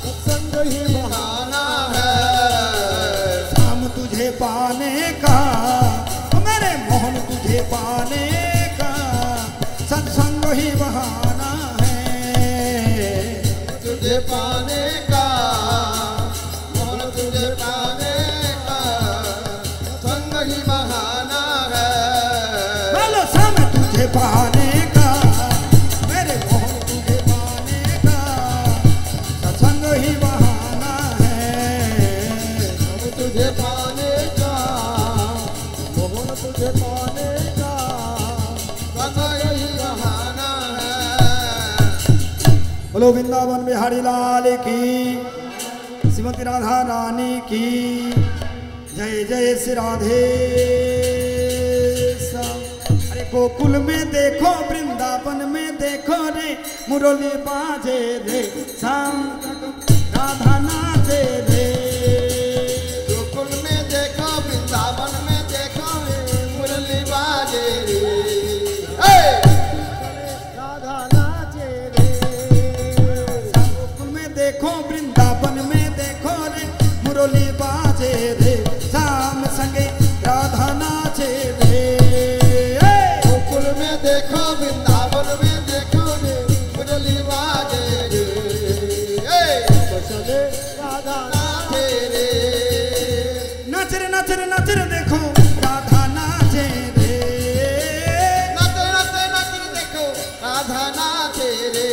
सत्संग ही बहाना है। शाम तुझे पाने का, मेरे मोहन तुझे पाने का सत्संग ही बहाना है। तुझे पाने का मोहन तुझे पाने का सत्संग ही बहाना है। बोलो शाम तुझे पाने का, मेरे मोहन तुझे पाने का सत्संग ही बहाना है। तुझे पाने का मोहन तुझे पाने का सत्संग ही बहाना है। बोलो वृंदावन बिहारी लाल की, श्रीमती राधा रानी की जय। जय श्री राधे श्याम। अरे गोकुल में देखो, वृंदावन में देखो रे, मुरली बाजे रे, शाम राधा नाचे रे। गोकुल में देखो, वृंदावन में देखो रे, मुरली बाजे रे, राधा नाचे रे। गोकुल में देखो, वृंदावन में देखो रे, मुरली बाजे रे, शाम संगे राधा नाचे रे। गोकुल में देखो, वृंदावन में देखो रे, मुरली बाजे रे, चले राधा नाचे रे। नाच रे नाच रे नाच रे देखो, राधा नाचे रे। नाचे नाचे नाचे देखो, राधा नाचे रे।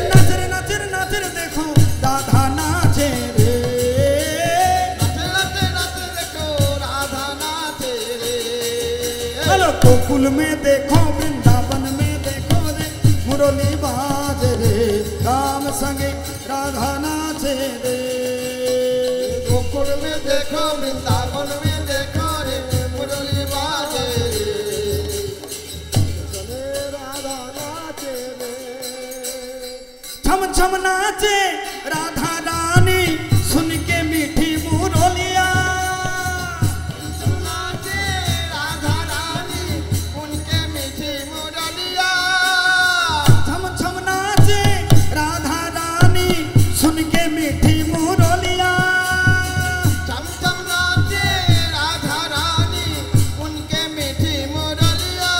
नाच रे नाच रे नाच रे देखो, राधा नाचे रे। नाचे नाचे नाचे देखो, राधा नाचे रे। चलो गोकुल में देखो, वृंदावन में देखो रे, मुरली बाज रे, राम संगे राधा नाचे रे। गोकुल में देखो, वृंदावन में देखो रे, मुरली बाजे रे, चले राधा नाचे रे। छम छम नाचे राधा रानी, सुन के मीठी मुरलिया। नाचे राधा रानी, उनके मीठी मुरलिया। छम छम नाचे राधा रानी, सुन के मीठी मुरलिया। चम चम नाचे राधा रानी, उनके मीठी मुरलिया।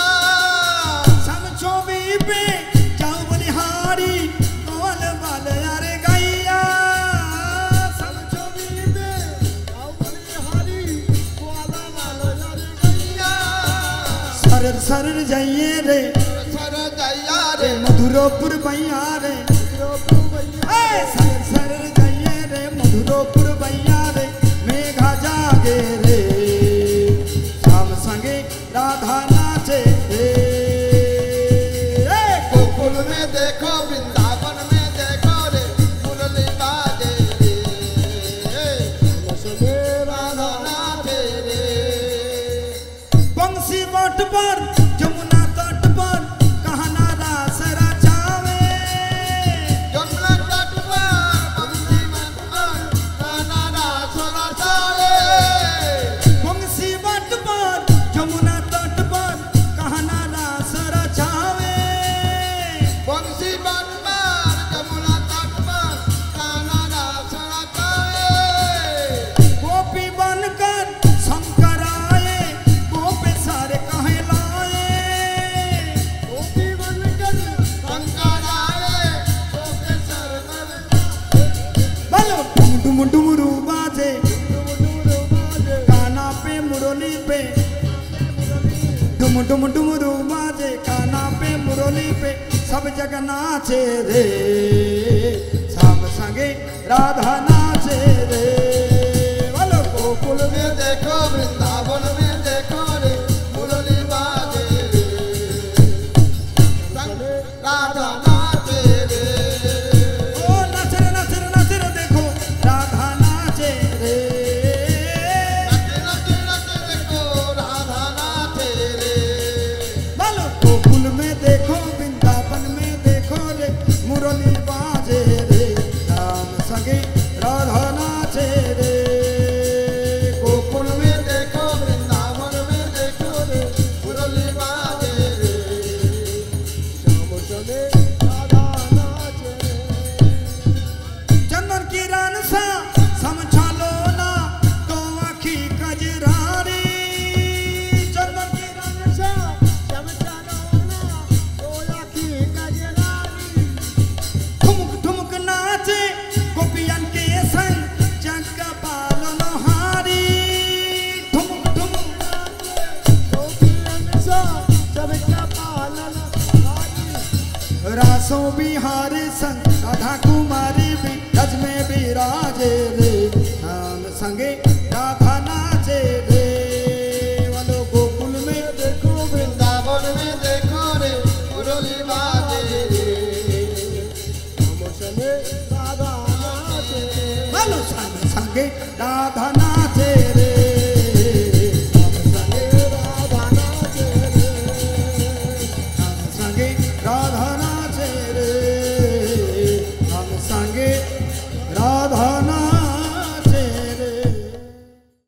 सम चोवी पे जाओ बलिहारी, कौल बाल यारे गैया। सम चोवी पे जाओ बलिहारी, ग्वाला वाला यारे गैया। सरर सरर जाइए रे, सर जया रे, मधुरोपुर बैया रे। भैया सरर सरर जाइए रे, मधुरोपुर बैया रे, मेघा जागे रे, श्याम संगे राधा नाचे रे। पर जमुना तट पर कहना रास रचावे जमुना तट पर बंसी मन पर कहना रास रचावे बंसी बट पर जमुना तट पर कहना रास रचावे बंसी बट पर जमुना तट पर कहना रास रचावे गोपी बनकर शंकर आए गोपी सारे कहे लाए गोपी बनकर शंकर आए गोपी सरवर बोलो डुम डुम डुमरू बाजे काना पे मुरली पे डुम डुम डुमरू बाजे काना पे मुरली पे सब जग नाचे रे श्याम संगे राधा नाचे रे बोलो गोकुल में में देखो वृंदावन में देखो रे मुरली बाजे रे संग राधा नाचे रे ओ नचर नचर नचर देखो राधा नाचे रे नच नच नच देखो राधा नाचे रे बोलो गोकुल में देखो वृंदावन में देखो रे मुरली बाजे रे राम संगे राधा नाचे रे गोकुल में में देखो वृंदावन में देखो रे मुरली बाजे रे श्याम संगे राधा नाचे चंदन की रान सा समझालो ना तो आखी कजरारी चंदन की रान सा ठुमक ठुमक नाचे गोपियन के संग जग पालन हारी ठुमक ठुमक रासो बिहारी संग राधा कुमारी भी रज में विराजे रे राम संगे राधा नाचे रे वालो गोकुल में देखो वृंदावन में देखो रे मुरली बाजे रे श्याम संगे राधा नाचे वालो संगे राधा नाचे